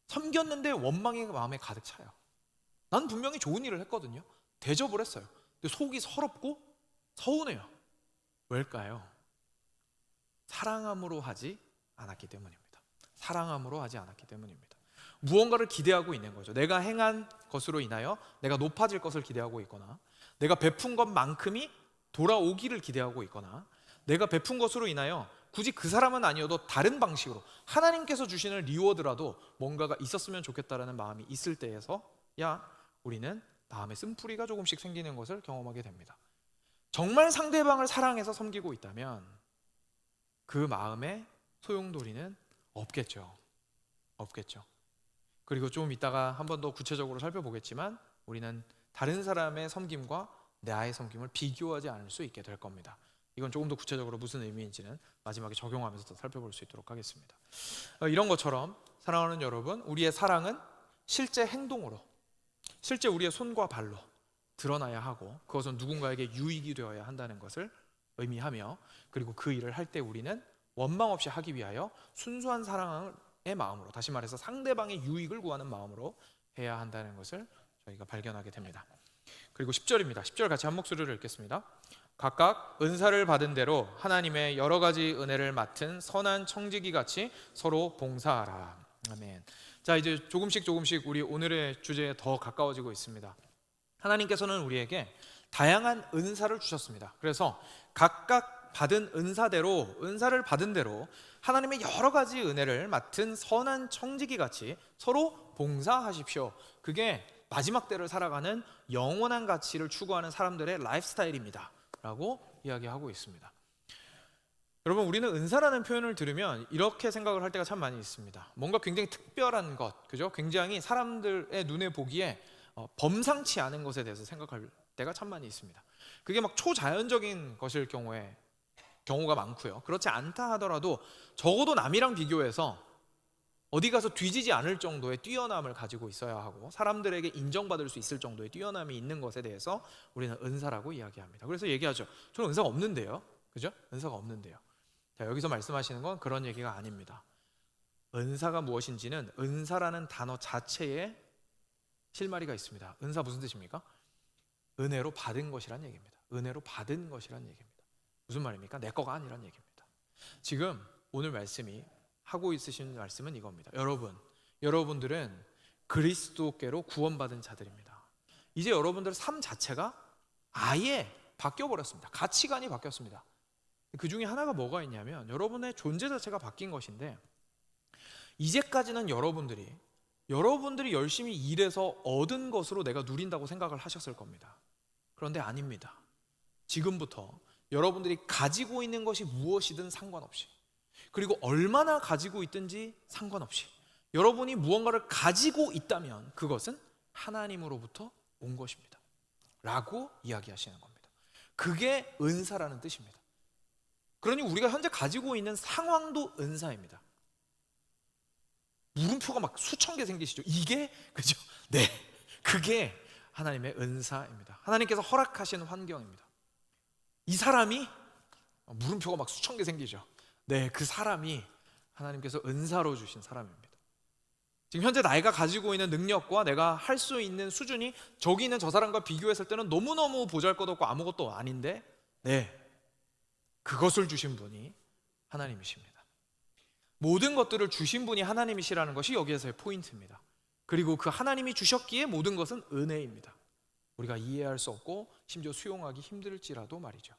섬겼는데 원망이 마음에 가득 차요. 난 분명히 좋은 일을 했거든요. 대접을 했어요. 근데 속이 서럽고 서운해요. 왜일까요? 사랑함으로 하지 않았기 때문입니다. 사랑함으로 하지 않았기 때문입니다. 무언가를 기대하고 있는 거죠. 내가 행한 것으로 인하여 내가 높아질 것을 기대하고 있거나, 내가 베푼 것만큼이 돌아오기를 기대하고 있거나, 내가 베푼 것으로 인하여 굳이 그 사람은 아니어도 다른 방식으로 하나님께서 주시는 리워드라도 뭔가가 있었으면 좋겠다라는 마음이 있을 때에서야 우리는 마음의 쓴뿌리가 조금씩 생기는 것을 경험하게 됩니다. 정말 상대방을 사랑해서 섬기고 있다면 그 마음의 소용돌이는 없겠죠. 그리고 좀 이따가 한 번 더 구체적으로 살펴보겠지만 우리는 다른 사람의 섬김과 나의 섬김을 비교하지 않을 수 있게 될 겁니다. 이건 조금 더 구체적으로 무슨 의미인지는 마지막에 적용하면서 더 살펴볼 수 있도록 하겠습니다. 이런 것처럼 사랑하는 여러분, 우리의 사랑은 실제 행동으로, 실제 우리의 손과 발로 드러나야 하고, 그것은 누군가에게 유익이 되어야 한다는 것을 의미하며, 그리고 그 일을 할 때 우리는 원망 없이 하기 위하여 순수한 사랑의 마음으로, 다시 말해서 상대방의 유익을 구하는 마음으로 해야 한다는 것을 저희가 발견하게 됩니다. 그리고 10절입니다. 10절 같이 한 목소리로 읽겠습니다. 각각 은사를 받은 대로 하나님의 여러 가지 은혜를 맡은 선한 청지기 같이 서로 봉사하라. 아멘. 자, 이제 조금씩 우리 오늘의 주제에 더 가까워지고 있습니다. 하나님께서는 우리에게 다양한 은사를 주셨습니다. 그래서 각각 받은 은사를 받은 대로 하나님의 여러 가지 은혜를 맡은 선한 청지기 같이 서로 봉사하십시오. 그게 마지막 때를 살아가는 영원한 가치를 추구하는 사람들의 라이프 스타일입니다 라고 이야기하고 있습니다. 여러분, 우리는 은사라는 표현을 들으면 이렇게 생각을 할 때가 참 많이 있습니다. 뭔가 굉장히 특별한 것, 그죠? 굉장히 사람들의 눈에 보기에 범상치 않은 것에 대해서 생각할 때가 참 많이 있습니다. 그게 막 초자연적인 것일 경우가 많고요. 그렇지 않다 하더라도 적어도 남이랑 비교해서 어디 가서 뒤지지 않을 정도의 뛰어남을 가지고 있어야 하고, 사람들에게 인정받을 수 있을 정도의 뛰어남이 있는 것에 대해서 우리는 은사라고 이야기합니다. 그래서 얘기하죠. 저는 은사가 없는데요. 그죠? 은사가 없는데요. 자, 여기서 말씀하시는 건 그런 얘기가 아닙니다. 은사가 무엇인지는 은사라는 단어 자체에 실마리가 있습니다. 은사 무슨 뜻입니까? 은혜로 받은 것이란 얘기입니다. 은혜로 받은 것이란 얘기입니다. 무슨 말입니까? 내 거가 아니란 얘기입니다. 지금 오늘 말씀이 하고 있으신 말씀은 이겁니다. 여러분들은 그리스도께로 구원받은 자들입니다. 이제 여러분들의 삶 자체가 아예 바뀌어버렸습니다. 가치관이 바뀌었습니다. 그 중에 하나가 뭐가 있냐면 여러분의 존재 자체가 바뀐 것인데, 이제까지는 여러분들이 열심히 일해서 얻은 것으로 내가 누린다고 생각을 하셨을 겁니다. 그런데 아닙니다. 지금부터 여러분들이 가지고 있는 것이 무엇이든 상관없이, 그리고 얼마나 가지고 있든지 상관없이, 여러분이 무언가를 가지고 있다면 그것은 하나님으로부터 온 것입니다 라고 이야기하시는 겁니다. 그게 은사라는 뜻입니다. 그러니 우리가 현재 가지고 있는 상황도 은사입니다. 물음표가 막 수천 개 생기시죠? 이게 그죠? 네, 그게 하나님의 은사입니다. 하나님께서 허락하신 환경입니다. 이 사람이, 물음표가 막 수천 개 생기죠? 네, 그 사람이 하나님께서 은사로 주신 사람입니다. 지금 현재 내가 가지고 있는 능력과 내가 할 수 있는 수준이 저기 있는 저 사람과 비교했을 때는 너무너무 보잘것없고 아무것도 아닌데, 네, 그것을 주신 분이 하나님이십니다. 모든 것들을 주신 분이 하나님이시라는 것이 여기에서의 포인트입니다. 그리고 그 하나님이 주셨기에 모든 것은 은혜입니다. 우리가 이해할 수 없고 심지어 수용하기 힘들지라도 말이죠.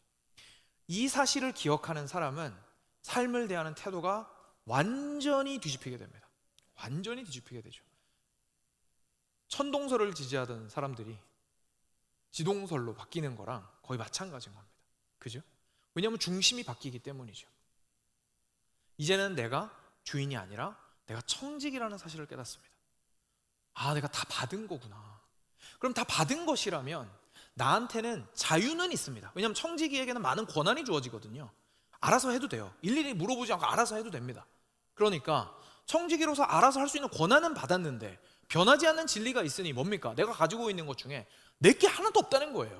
이 사실을 기억하는 사람은 삶을 대하는 태도가 완전히 뒤집히게 됩니다. 완전히 뒤집히게 되죠. 천동설을 지지하던 사람들이 지동설로 바뀌는 거랑 거의 마찬가지인 겁니다. 그죠? 왜냐하면 중심이 바뀌기 때문이죠. 이제는 내가 주인이 아니라 내가 청직이라는 사실을 깨닫습니다. 아, 내가 다 받은 거구나. 그럼 다 받은 것이라면 나한테는 자유는 있습니다. 왜냐하면 청지기에게는 많은 권한이 주어지거든요. 알아서 해도 돼요. 일일이 물어보지 않고 알아서 해도 됩니다. 그러니까 청지기로서 알아서 할 수 있는 권한은 받았는데 변하지 않는 진리가 있으니 뭡니까? 내가 가지고 있는 것 중에 내게 하나도 없다는 거예요.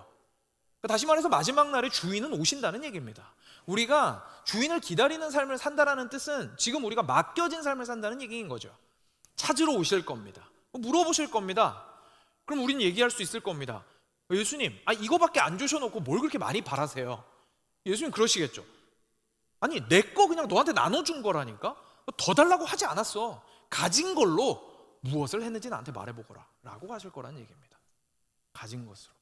그러니까 다시 말해서 마지막 날에 주인은 오신다는 얘기입니다. 우리가 주인을 기다리는 삶을 산다라는 뜻은 지금 우리가 맡겨진 삶을 산다는 얘기인 거죠. 찾으러 오실 겁니다. 물어보실 겁니다. 그럼 우리는 얘기할 수 있을 겁니다. 예수님, 이거밖에 안 주셔놓고 뭘 그렇게 많이 바라세요? 예수님 그러시겠죠. 아니, 내 거 그냥 너한테 나눠준 거라니까? 더 달라고 하지 않았어. 가진 걸로 무엇을 했는지 나한테 말해보거라 라고 하실 거라는 얘기입니다. 가진 것으로.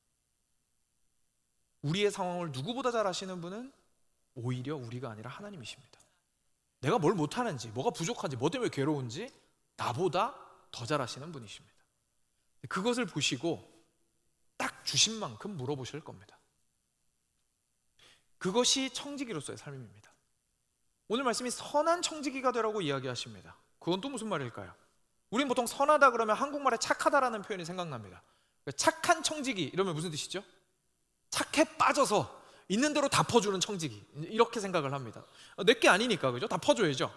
우리의 상황을 누구보다 잘 아시는 분은 오히려 우리가 아니라 하나님이십니다. 내가 뭘 못하는지, 뭐가 부족한지, 뭐 때문에 괴로운지 나보다 더 잘 아시는 분이십니다. 그것을 보시고 딱 주신 만큼 물어보실 겁니다. 그것이 청지기로서의 삶입니다. 오늘 말씀이 선한 청지기가 되라고 이야기하십니다. 그건 또 무슨 말일까요? 우린 보통 선하다 그러면 한국말에 착하다라는 표현이 생각납니다. 착한 청지기 이러면 무슨 뜻이죠? 착해 빠져서 있는 대로 다 퍼주는 청지기, 이렇게 생각을 합니다. 내게 아니니까, 그죠? 다 퍼줘야죠.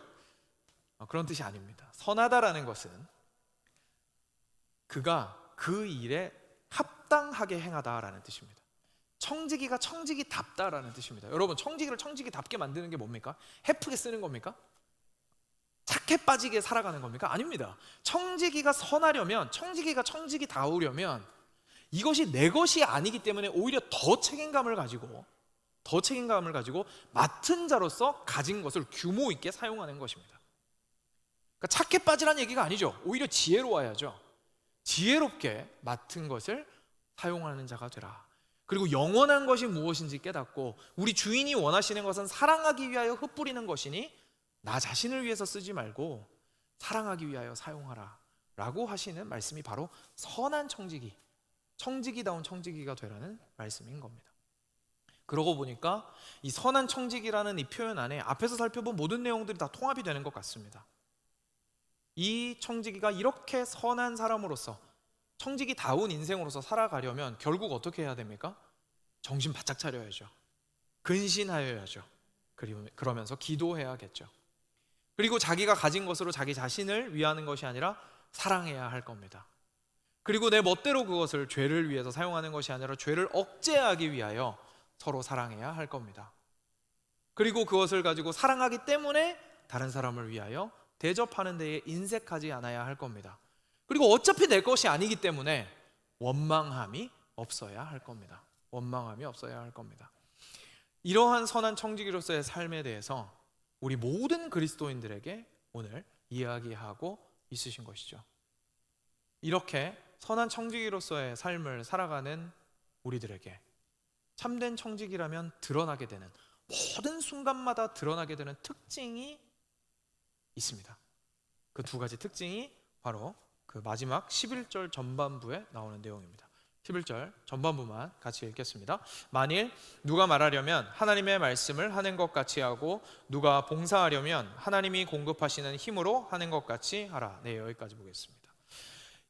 그런 뜻이 아닙니다. 선하다라는 것은 그가 그 일에 합당하게 행하다라는 뜻입니다. 청지기가 청지기답다라는 뜻입니다. 여러분, 청지기를 청지기답게 만드는 게 뭡니까? 해프게 쓰는 겁니까? 착해 빠지게 살아가는 겁니까? 아닙니다. 청지기가 선하려면, 청지기가 청지기다우려면 이것이 내 것이 아니기 때문에 오히려 더 책임감을 가지고 맡은 자로서 가진 것을 규모 있게 사용하는 것입니다. 그러니까 착해 빠지라는 얘기가 아니죠. 오히려 지혜로워야죠. 지혜롭게 맡은 것을 사용하는 자가 되라. 그리고 영원한 것이 무엇인지 깨닫고 우리 주인이 원하시는 것은 사랑하기 위하여 흩뿌리는 것이니 나 자신을 위해서 쓰지 말고 사랑하기 위하여 사용하라 라고 하시는 말씀이 바로 선한 청지기, 청지기다운 청지기가 되라는 말씀인 겁니다. 그러고 보니까 이 선한 청지기라는 이 표현 안에 앞에서 살펴본 모든 내용들이 다 통합이 되는 것 같습니다. 이 청지기가 이렇게 선한 사람으로서 청지기다운 인생으로서 살아가려면 결국 어떻게 해야 됩니까? 정신 바짝 차려야죠. 근신하여야죠. 그러면서 기도해야겠죠. 그리고 자기가 가진 것으로 자기 자신을 위하는 것이 아니라 사랑해야 할 겁니다. 그리고 내 멋대로 그것을 죄를 위해서 사용하는 것이 아니라 죄를 억제하기 위하여 서로 사랑해야 할 겁니다. 그리고 그것을 가지고 사랑하기 때문에 다른 사람을 위하여 대접하는 데에 인색하지 않아야 할 겁니다. 그리고 어차피 내 것이 아니기 때문에 원망함이 없어야 할 겁니다. 원망함이 없어야 할 겁니다. 이러한 선한 청지기로서의 삶에 대해서 우리 모든 그리스도인들에게 오늘 이야기하고 있으신 것이죠. 이렇게 선한 청지기로서의 삶을 살아가는 우리들에게 참된 청지기라면 드러나게 되는, 모든 순간마다 드러나게 되는 특징이 있습니다. 그 두 가지 특징이 바로 그 마지막 11절 전반부에 나오는 내용입니다. 11절 전반부만 같이 읽겠습니다. 만일 누가 말하려면 하나님의 말씀을 하는 것 같이 하고 누가 봉사하려면 하나님이 공급하시는 힘으로 하는 것 같이 하라. 네, 여기까지 보겠습니다.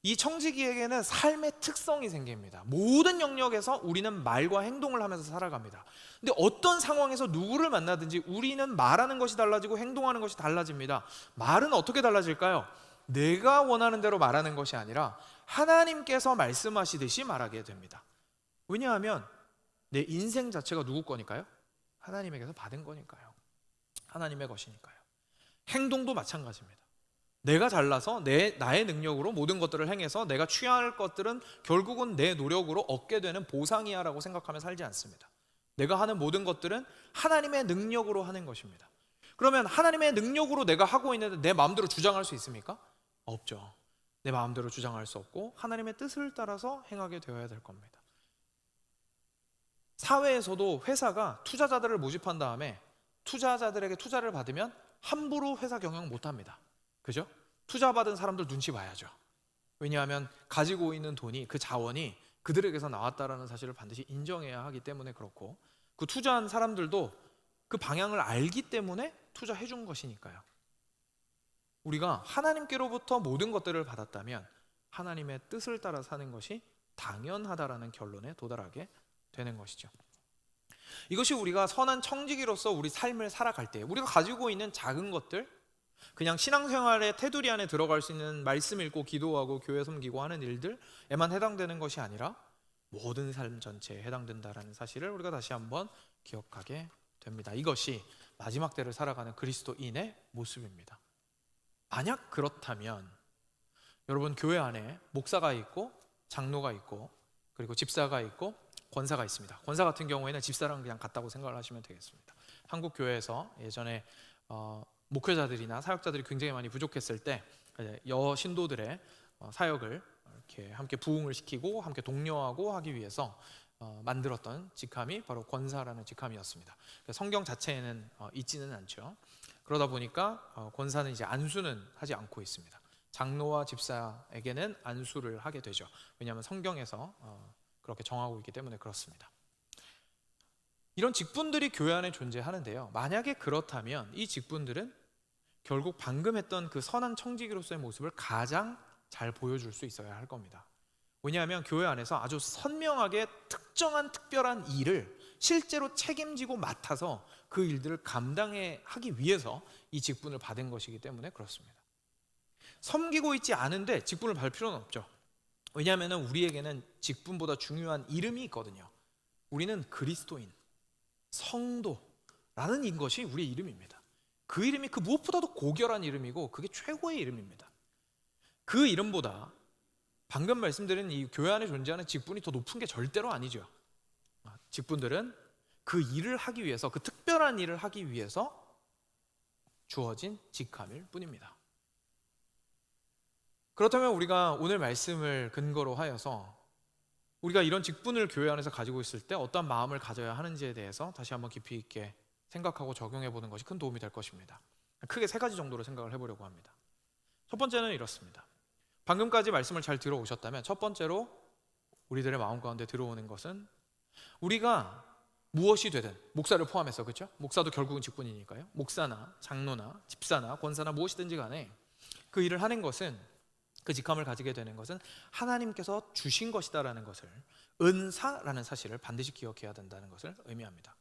이 청지기에게는 삶의 특성이 생깁니다. 모든 영역에서 우리는 말과 행동을 하면서 살아갑니다. 근데 어떤 상황에서 누구를 만나든지 우리는 말하는 것이 달라지고 행동하는 것이 달라집니다. 말은 어떻게 달라질까요? 내가 원하는 대로 말하는 것이 아니라 하나님께서 말씀하시듯이 말하게 됩니다. 왜냐하면 내 인생 자체가 누구 거니까요? 하나님에게서 받은 거니까요. 하나님의 것이니까요. 행동도 마찬가지입니다. 내가 잘나서 나의 능력으로 모든 것들을 행해서 내가 취할 것들은 결국은 내 노력으로 얻게 되는 보상이야 라고 생각하며 살지 않습니다. 내가 하는 모든 것들은 하나님의 능력으로 하는 것입니다. 그러면 하나님의 능력으로 내가 하고 있는데 내 마음대로 주장할 수 있습니까? 없죠. 내 마음대로 주장할 수 없고 하나님의 뜻을 따라서 행하게 되어야 될 겁니다. 사회에서도 회사가 투자자들을 모집한 다음에 투자자들에게 투자를 받으면 함부로 회사 경영 못합니다. 그죠? 투자받은 사람들 눈치 봐야죠. 왜냐하면 가지고 있는 돈이, 그 자원이 그들에게서 나왔다라는 사실을 반드시 인정해야 하기 때문에 그렇고, 그 투자한 사람들도 그 방향을 알기 때문에 투자해 준 것이니까요. 우리가 하나님께로부터 모든 것들을 받았다면 하나님의 뜻을 따라 사는 것이 당연하다라는 결론에 도달하게 되는 것이죠. 이것이 우리가 선한 청지기로서 우리 삶을 살아갈 때 우리가 가지고 있는 작은 것들, 그냥 신앙생활의 테두리 안에 들어갈 수 있는 말씀 읽고 기도하고 교회 섬기고 하는 일들에만 해당되는 것이 아니라 모든 삶 전체에 해당된다라는 사실을 우리가 다시 한번 기억하게 됩니다. 이것이 마지막 때를 살아가는 그리스도인의 모습입니다. 만약 그렇다면 여러분, 교회 안에 목사가 있고 장로가 있고 그리고 집사가 있고 권사가 있습니다. 권사 같은 경우에는 집사랑 그냥 같다고 생각을 하시면 되겠습니다. 한국 교회에서 예전에 목회자들이나 사역자들이 굉장히 많이 부족했을 때 여신도들의 사역을 이렇게 함께 부흥을 시키고 함께 독려하고 하기 위해서 만들었던 직함이 바로 권사라는 직함이었습니다. 성경 자체에는 있지는 않죠. 그러다 보니까 권사는 이제 안수는 하지 않고 있습니다. 장로와 집사에게는 안수를 하게 되죠. 왜냐하면 성경에서 그렇게 정하고 있기 때문에 그렇습니다. 이런 직분들이 교회 안에 존재하는데요, 만약에 그렇다면 이 직분들은 결국 방금 했던 그 선한 청지기로서의 모습을 가장 잘 보여줄 수 있어야 할 겁니다. 왜냐하면 교회 안에서 아주 선명하게 특정한 특별한 일을 실제로 책임지고 맡아서 그 일들을 감당하기 위해서 이 직분을 받은 것이기 때문에 그렇습니다. 섬기고 있지 않은데 직분을 받을 필요는 없죠. 왜냐하면 우리에게는 직분보다 중요한 이름이 있거든요. 우리는 그리스도인, 성도라는 것이 우리의 이름입니다. 그 이름이 그 무엇보다도 고결한 이름이고 그게 최고의 이름입니다. 그 이름보다 방금 말씀드린 이 교회 안에 존재하는 직분이 더 높은 게 절대로 아니죠. 직분들은 그 일을 하기 위해서, 그 특별한 일을 하기 위해서 주어진 직함일 뿐입니다. 그렇다면 우리가 오늘 말씀을 근거로 하여서 우리가 이런 직분을 교회 안에서 가지고 있을 때 어떤 마음을 가져야 하는지에 대해서 다시 한번 깊이 있게 생각하고 적용해 보는 것이 큰 도움이 될 것입니다. 크게 세 가지 정도로 생각을 해보려고 합니다. 첫 번째는 이렇습니다. 방금까지 말씀을 잘 들어오셨다면 첫 번째로 우리들의 마음 가운데 들어오는 것은 우리가 무엇이 되든, 목사를 포함해서, 그렇죠? 목사도 결국은 직분이니까요. 목사나 장로나 집사나 권사나 무엇이든지 간에 그 일을 하는 것은, 그 직함을 가지게 되는 것은 하나님께서 주신 것이다라는 것을, 은사라는 사실을 반드시 기억해야 된다는 것을 의미합니다.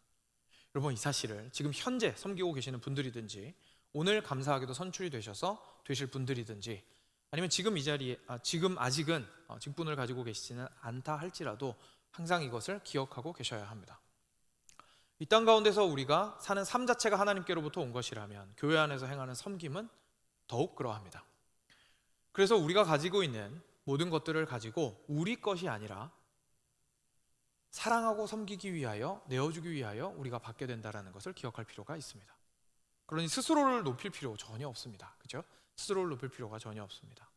여러분, 이 사실을 지금 현재 섬기고 계시는 분들이든지 오늘 감사하게도 선출이 되셔서 되실 분들이든지 아니면 지금 이 자리에 지금 아직은 직분을 가지고 계시지는 않다 할지라도 항상 이것을 기억하고 계셔야 합니다. 이 땅 가운데서 우리가 사는 삶 자체가 하나님께로부터 온 것이라면 교회 안에서 행하는 섬김은 더욱 그러합니다. 그래서 우리가 가지고 있는 모든 것들을 가지고 우리 것이 아니라 사랑하고 섬기기 위하여, 내어주기 위하여 우리가 받게 된다는 것을 기억할 필요가 있습니다. 그러니 스스로를 높일 필요 전혀 없습니다. 그렇죠? 스스로를 높일 필요가 전혀 없습니다.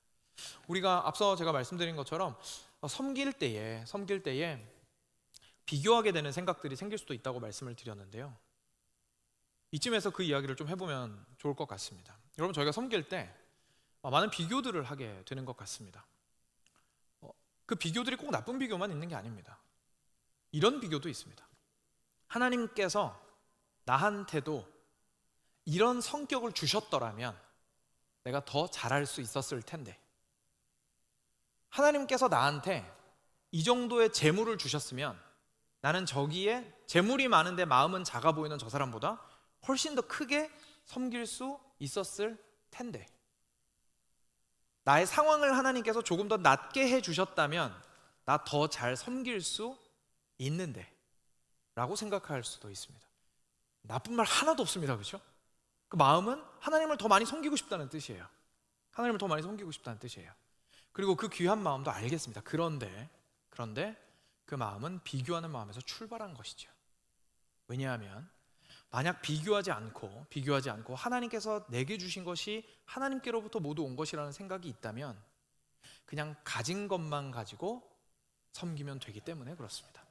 우리가 앞서 제가 말씀드린 것처럼 섬길 때에 비교하게 되는 생각들이 생길 수도 있다고 말씀을 드렸는데요, 이쯤에서 그 이야기를 좀 해보면 좋을 것 같습니다. 여러분, 저희가 섬길 때 많은 비교들을 하게 되는 것 같습니다. 그 비교들이 꼭 나쁜 비교만 있는 게 아닙니다. 이런 비교도 있습니다. 하나님께서 나한테도 이런 성격을 주셨더라면 내가 더 잘할 수 있었을 텐데, 하나님께서 나한테 이 정도의 재물을 주셨으면 나는 저기에 재물이 많은데 마음은 작아 보이는 저 사람보다 훨씬 더 크게 섬길 수 있었을 텐데, 나의 상황을 하나님께서 조금 더 낮게 해주셨다면 나 더 잘 섬길 수 있는데 라고 생각할 수도 있습니다. 나쁜 말 하나도 없습니다. 그렇죠? 그 마음은 하나님을 더 많이 섬기고 싶다는 뜻이에요. 하나님을 더 많이 섬기고 싶다는 뜻이에요. 그리고 그 귀한 마음도 알겠습니다. 그런데 그 마음은 비교하는 마음에서 출발한 것이죠. 왜냐하면 만약 비교하지 않고 하나님께서 내게 주신 것이 하나님께로부터 모두 온 것이라는 생각이 있다면 그냥 가진 것만 가지고 섬기면 되기 때문에 그렇습니다.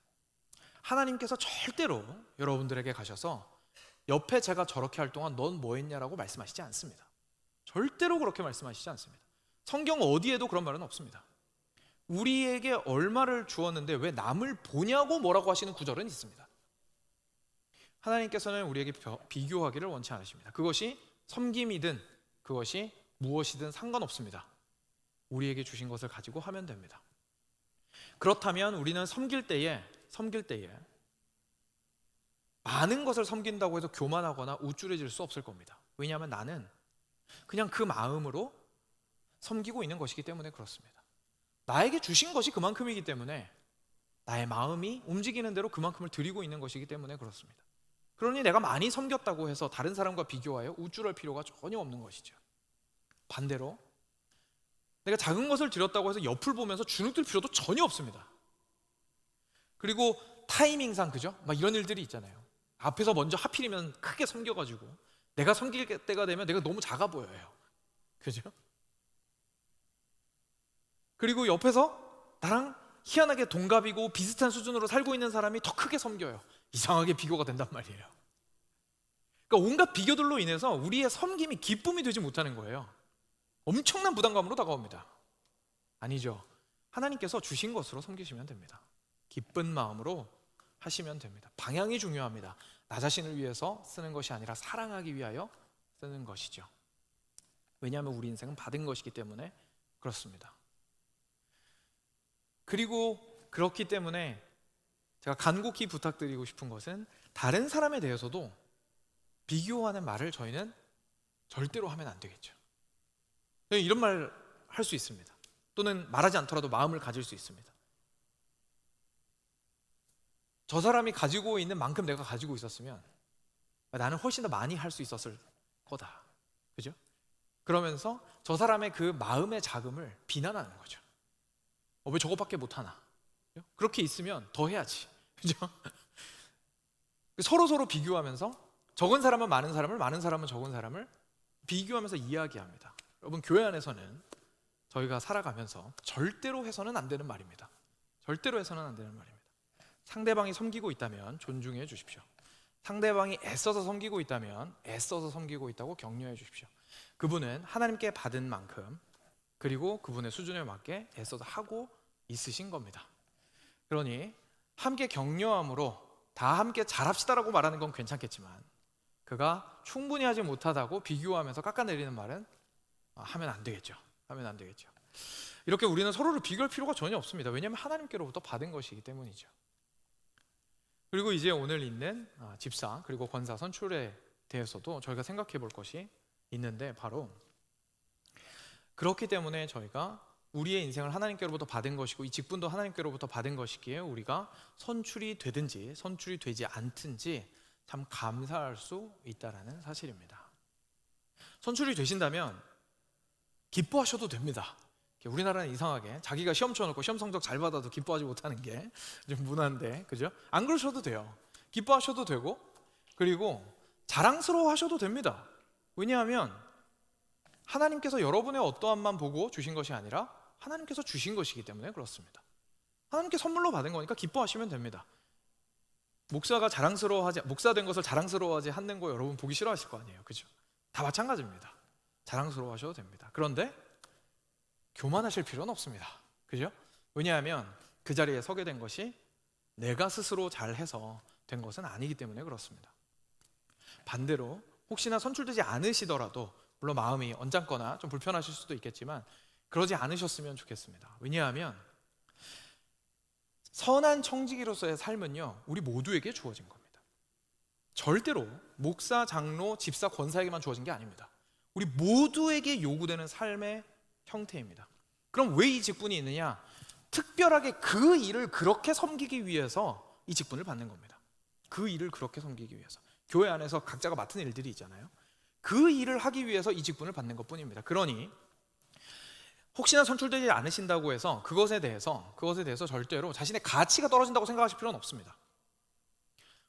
하나님께서 절대로 여러분들에게 가셔서 옆에 제가 저렇게 할 동안 넌 뭐 했냐라고 말씀하시지 않습니다. 절대로 그렇게 말씀하시지 않습니다. 성경 어디에도 그런 말은 없습니다. 우리에게 얼마를 주었는데 왜 남을 보냐고 뭐라고 하시는 구절은 있습니다. 하나님께서는 우리에게 비교하기를 원치 않으십니다. 그것이 섬김이든 그것이 무엇이든 상관없습니다. 우리에게 주신 것을 가지고 하면 됩니다. 그렇다면 우리는 섬길 때에 많은 것을 섬긴다고 해서 교만하거나 우쭐해질 수 없을 겁니다. 왜냐하면 나는 그냥 그 마음으로 섬기고 있는 것이기 때문에 그렇습니다. 나에게 주신 것이 그만큼이기 때문에 나의 마음이 움직이는 대로 그만큼을 드리고 있는 것이기 때문에 그렇습니다. 그러니 내가 많이 섬겼다고 해서 다른 사람과 비교하여 우쭐할 필요가 전혀 없는 것이죠. 반대로 내가 작은 것을 드렸다고 해서 옆을 보면서 주눅들 필요도 전혀 없습니다. 그리고 타이밍상 그죠? 막 이런 일들이 있잖아요. 앞에서 먼저 하필이면 크게 섬겨가지고 내가 섬길 때가 되면 내가 너무 작아 보여요. 그죠? 그리고 옆에서 나랑 희한하게 동갑이고 비슷한 수준으로 살고 있는 사람이 더 크게 섬겨요. 이상하게 비교가 된단 말이에요. 그러니까 온갖 비교들로 인해서 우리의 섬김이 기쁨이 되지 못하는 거예요. 엄청난 부담감으로 다가옵니다. 아니죠. 하나님께서 주신 것으로 섬기시면 됩니다. 기쁜 마음으로 하시면 됩니다. 방향이 중요합니다. 나 자신을 위해서 쓰는 것이 아니라 사랑하기 위하여 쓰는 것이죠. 왜냐하면 우리 인생은 받은 것이기 때문에 그렇습니다. 그리고 그렇기 때문에 제가 간곡히 부탁드리고 싶은 것은 다른 사람에 대해서도 비교하는 말을 저희는 절대로 하면 안 되겠죠. 이런 말 할 수 있습니다. 또는 말하지 않더라도 마음을 가질 수 있습니다. 저 사람이 가지고 있는 만큼 내가 가지고 있었으면 나는 훨씬 더 많이 할 수 있었을 거다. 그죠? 그러면서 저 사람의 그 마음의 자금을 비난하는 거죠. 왜 저것밖에 못하나? 그렇게 있으면 더 해야지. 그죠? 서로 비교하면서 적은 사람은 많은 사람을, 많은 사람은 적은 사람을 비교하면서 이야기합니다. 여러분, 교회 안에서는 저희가 살아가면서 절대로 해서는 안 되는 말입니다. 절대로 해서는 안 되는 말입니다. 상대방이 섬기고 있다면 존중해 주십시오. 상대방이 애써서 섬기고 있다면 애써서 섬기고 있다고 격려해 주십시오. 그분은 하나님께 받은 만큼 그리고 그분의 수준에 맞게 애써서 하고 있으신 겁니다. 그러니 함께 격려함으로 다 함께 잘합시다라고 말하는 건 괜찮겠지만 그가 충분히 하지 못하다고 비교하면서 깎아내리는 말은 하면 안 되겠죠. 하면 안 되겠죠. 이렇게 우리는 서로를 비교할 필요가 전혀 없습니다. 왜냐하면 하나님께로부터 받은 것이기 때문이죠. 그리고 이제 오늘 있는 집사 그리고 권사 선출에 대해서도 저희가 생각해 볼 것이 있는데, 바로 그렇기 때문에 저희가 우리의 인생을 하나님께로부터 받은 것이고 이 직분도 하나님께로부터 받은 것이기에 우리가 선출이 되든지 선출이 되지 않든지 참 감사할 수 있다라는 사실입니다. 선출이 되신다면 기뻐하셔도 됩니다. 우리나라는 이상하게 자기가 시험 쳐놓고 시험 성적 잘 받아도 기뻐하지 못하는 게 좀 문화인데, 그죠? 안 그러셔도 돼요. 기뻐하셔도 되고, 그리고 자랑스러워 하셔도 됩니다. 왜냐하면 하나님께서 여러분의 어떠함만 보고 주신 것이 아니라 하나님께서 주신 것이기 때문에 그렇습니다. 하나님께 선물로 받은 거니까 기뻐하시면 됩니다. 목사가 목사 된 것을 자랑스러워하지 않는 거 여러분 보기 싫어하실 거 아니에요, 그죠? 다 마찬가지입니다. 자랑스러워하셔도 됩니다. 그런데 교만하실 필요는 없습니다. 그죠? 왜냐하면 그 자리에 서게 된 것이 내가 스스로 잘해서 된 것은 아니기 때문에 그렇습니다. 반대로 혹시나 선출되지 않으시더라도 물론 마음이 언짢거나 좀 불편하실 수도 있겠지만 그러지 않으셨으면 좋겠습니다. 왜냐하면 선한 청지기로서의 삶은요, 우리 모두에게 주어진 겁니다. 절대로 목사, 장로, 집사, 권사에게만 주어진 게 아닙니다. 우리 모두에게 요구되는 삶의 형태입니다. 그럼 왜 이 직분이 있느냐? 특별하게 그 일을 그렇게 섬기기 위해서 이 직분을 받는 겁니다. 그 일을 그렇게 섬기기 위해서. 교회 안에서 각자가 맡은 일들이 있잖아요. 그 일을 하기 위해서 이 직분을 받는 것뿐입니다. 그러니 혹시나 선출되지 않으신다고 해서 그것에 대해서 절대로 자신의 가치가 떨어진다고 생각하실 필요는 없습니다.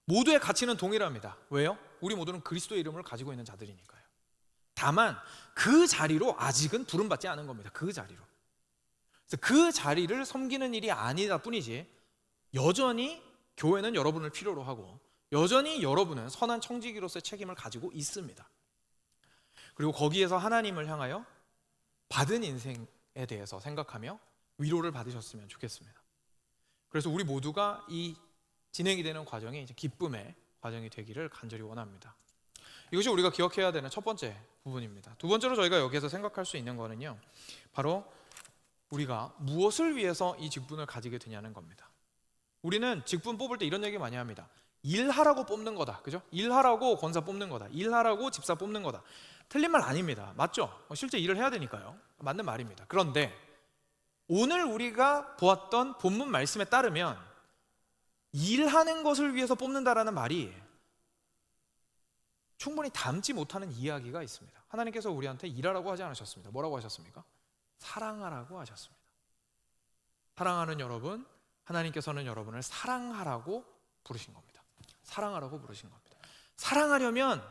모두의 가치는 동일합니다. 왜요? 우리 모두는 그리스도의 이름을 가지고 있는 자들이니까요. 다만 그 자리로 아직은 부름받지 않은 겁니다. 그 자리로. 그래서 그 자리를 섬기는 일이 아니다 뿐이지 여전히 교회는 여러분을 필요로 하고 여전히 여러분은 선한 청지기로서의 책임을 가지고 있습니다. 그리고 거기에서 하나님을 향하여 받은 인생에 대해서 생각하며 위로를 받으셨으면 좋겠습니다. 그래서 우리 모두가 이 진행이 되는 과정이 이제 기쁨의 과정이 되기를 간절히 원합니다. 이것이 우리가 기억해야 되는 첫 번째 부분입니다. 두 번째로 저희가 여기에서 생각할 수 있는 거는요, 바로 우리가 무엇을 위해서 이 직분을 가지게 되냐는 겁니다. 우리는 직분 뽑을 때 이런 얘기 많이 합니다. 일하라고 뽑는 거다. 그죠? 일하라고 권사 뽑는 거다. 일하라고 집사 뽑는 거다. 틀린 말 아닙니다. 맞죠? 실제 일을 해야 되니까요. 맞는 말입니다. 그런데 오늘 우리가 보았던 본문 말씀에 따르면 일하는 것을 위해서 뽑는다라는 말이 충분히 담지 못하는 이야기가 있습니다. 하나님께서 우리한테 일하라고 하지 않으셨습니다. 뭐라고 하셨습니까? 사랑하라고 하셨습니다. 사랑하는 여러분, 하나님께서는 여러분을 사랑하라고 부르신 겁니다. 사랑하라고 부르신 겁니다. 사랑하려면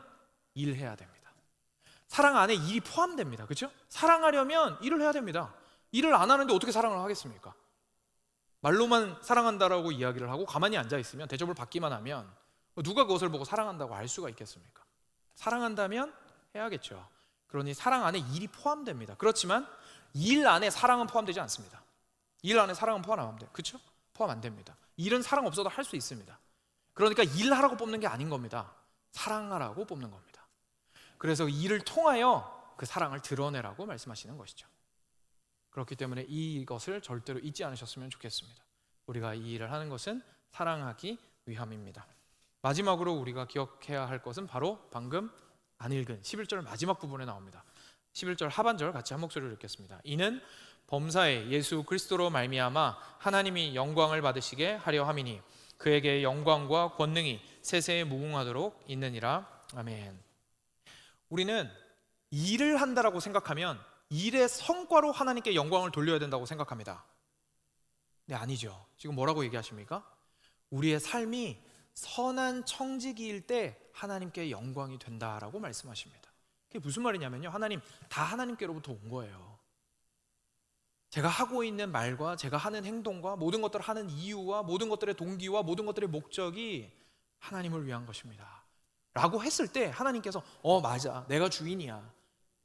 일해야 됩니다. 사랑 안에 일이 포함됩니다. 그렇죠? 사랑하려면 일을 해야 됩니다. 일을 안 하는데 어떻게 사랑을 하겠습니까? 말로만 사랑한다라고 이야기를 하고 가만히 앉아 있으면, 대접을 받기만 하면 누가 그것을 보고 사랑한다고 알 수가 있겠습니까? 사랑한다면 해야겠죠. 그러니 사랑 안에 일이 포함됩니다. 그렇지만 일 안에 사랑은 포함되지 않습니다. 일 안에 사랑은 포함 안 됩니다. 그렇죠? 포함 안 됩니다. 일은 사랑 없어도 할 수 있습니다. 그러니까 일하라고 뽑는 게 아닌 겁니다. 사랑하라고 뽑는 겁니다. 그래서 일을 통하여 그 사랑을 드러내라고 말씀하시는 것이죠. 그렇기 때문에 이것을 절대로 잊지 않으셨으면 좋겠습니다. 우리가 이 일을 하는 것은 사랑하기 위함입니다. 마지막으로 우리가 기억해야 할 것은 바로 방금 안 읽은 11절 마지막 부분에 나옵니다. 11절 하반절 같이 한 목소리로 읽겠습니다. 이는 범사에 예수 그리스도로 말미암아 하나님이 영광을 받으시게 하려 함이니 그에게 영광과 권능이 세세에 무궁하도록 있느니라. 아멘. 우리는 일을 한다라고 생각하면 일의 성과로 하나님께 영광을 돌려야 된다고 생각합니다. 네, 아니죠. 지금 뭐라고 얘기하십니까? 우리의 삶이 선한 청지기일 때 하나님께 영광이 된다라고 말씀하십니다. 그게 무슨 말이냐면요, 하나님, 다 하나님께로부터 온 거예요. 제가 하고 있는 말과 제가 하는 행동과 모든 것들을 하는 이유와 모든 것들의 동기와 모든 것들의 목적이 하나님을 위한 것입니다 라고 했을 때 하나님께서 맞아, 내가 주인이야,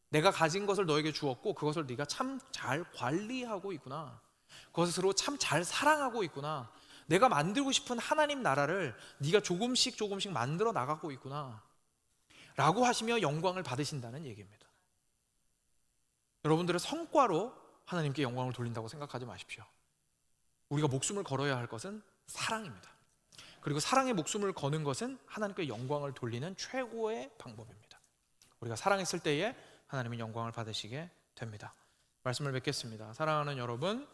내가 가진 것을 너에게 주었고 그것을 네가 참 잘 관리하고 있구나, 그것으로 참 잘 사랑하고 있구나, 내가 만들고 싶은 하나님 나라를 네가 조금씩 조금씩 만들어 나가고 있구나 라고 하시며 영광을 받으신다는 얘기입니다. 여러분들의 성과로 하나님께 영광을 돌린다고 생각하지 마십시오. 우리가 목숨을 걸어야 할 것은 사랑입니다. 그리고 사랑에 목숨을 거는 것은 하나님께 영광을 돌리는 최고의 방법입니다. 우리가 사랑했을 때에 하나님은 영광을 받으시게 됩니다. 말씀을 맺겠습니다. 사랑하는 여러분,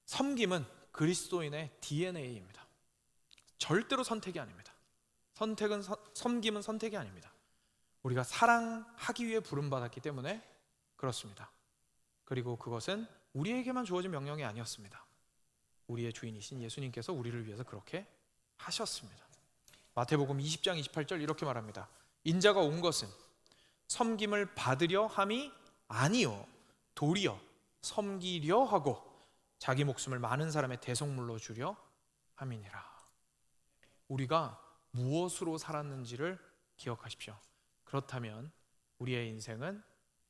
섬김은 그리스도인의 DNA입니다. 절대로 선택이 아닙니다. 섬김은 선택이 아닙니다. 우리가 사랑하기 위해 부름받았기 때문에 그렇습니다. 그리고 그것은 우리에게만 주어진 명령이 아니었습니다. 우리의 주인이신 예수님께서 우리를 위해서 그렇게 하셨습니다. 마태복음 20장 28절 이렇게 말합니다. 인자가 온 것은 섬김을 받으려 함이 아니요 도리어 섬기려 하고 자기 목숨을 많은 사람의 대속물로 주려 함이니라. 우리가 무엇으로 살았는지를 기억하십시오. 그렇다면 우리의 인생은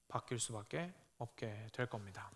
바뀔 수밖에 없게 될 겁니다.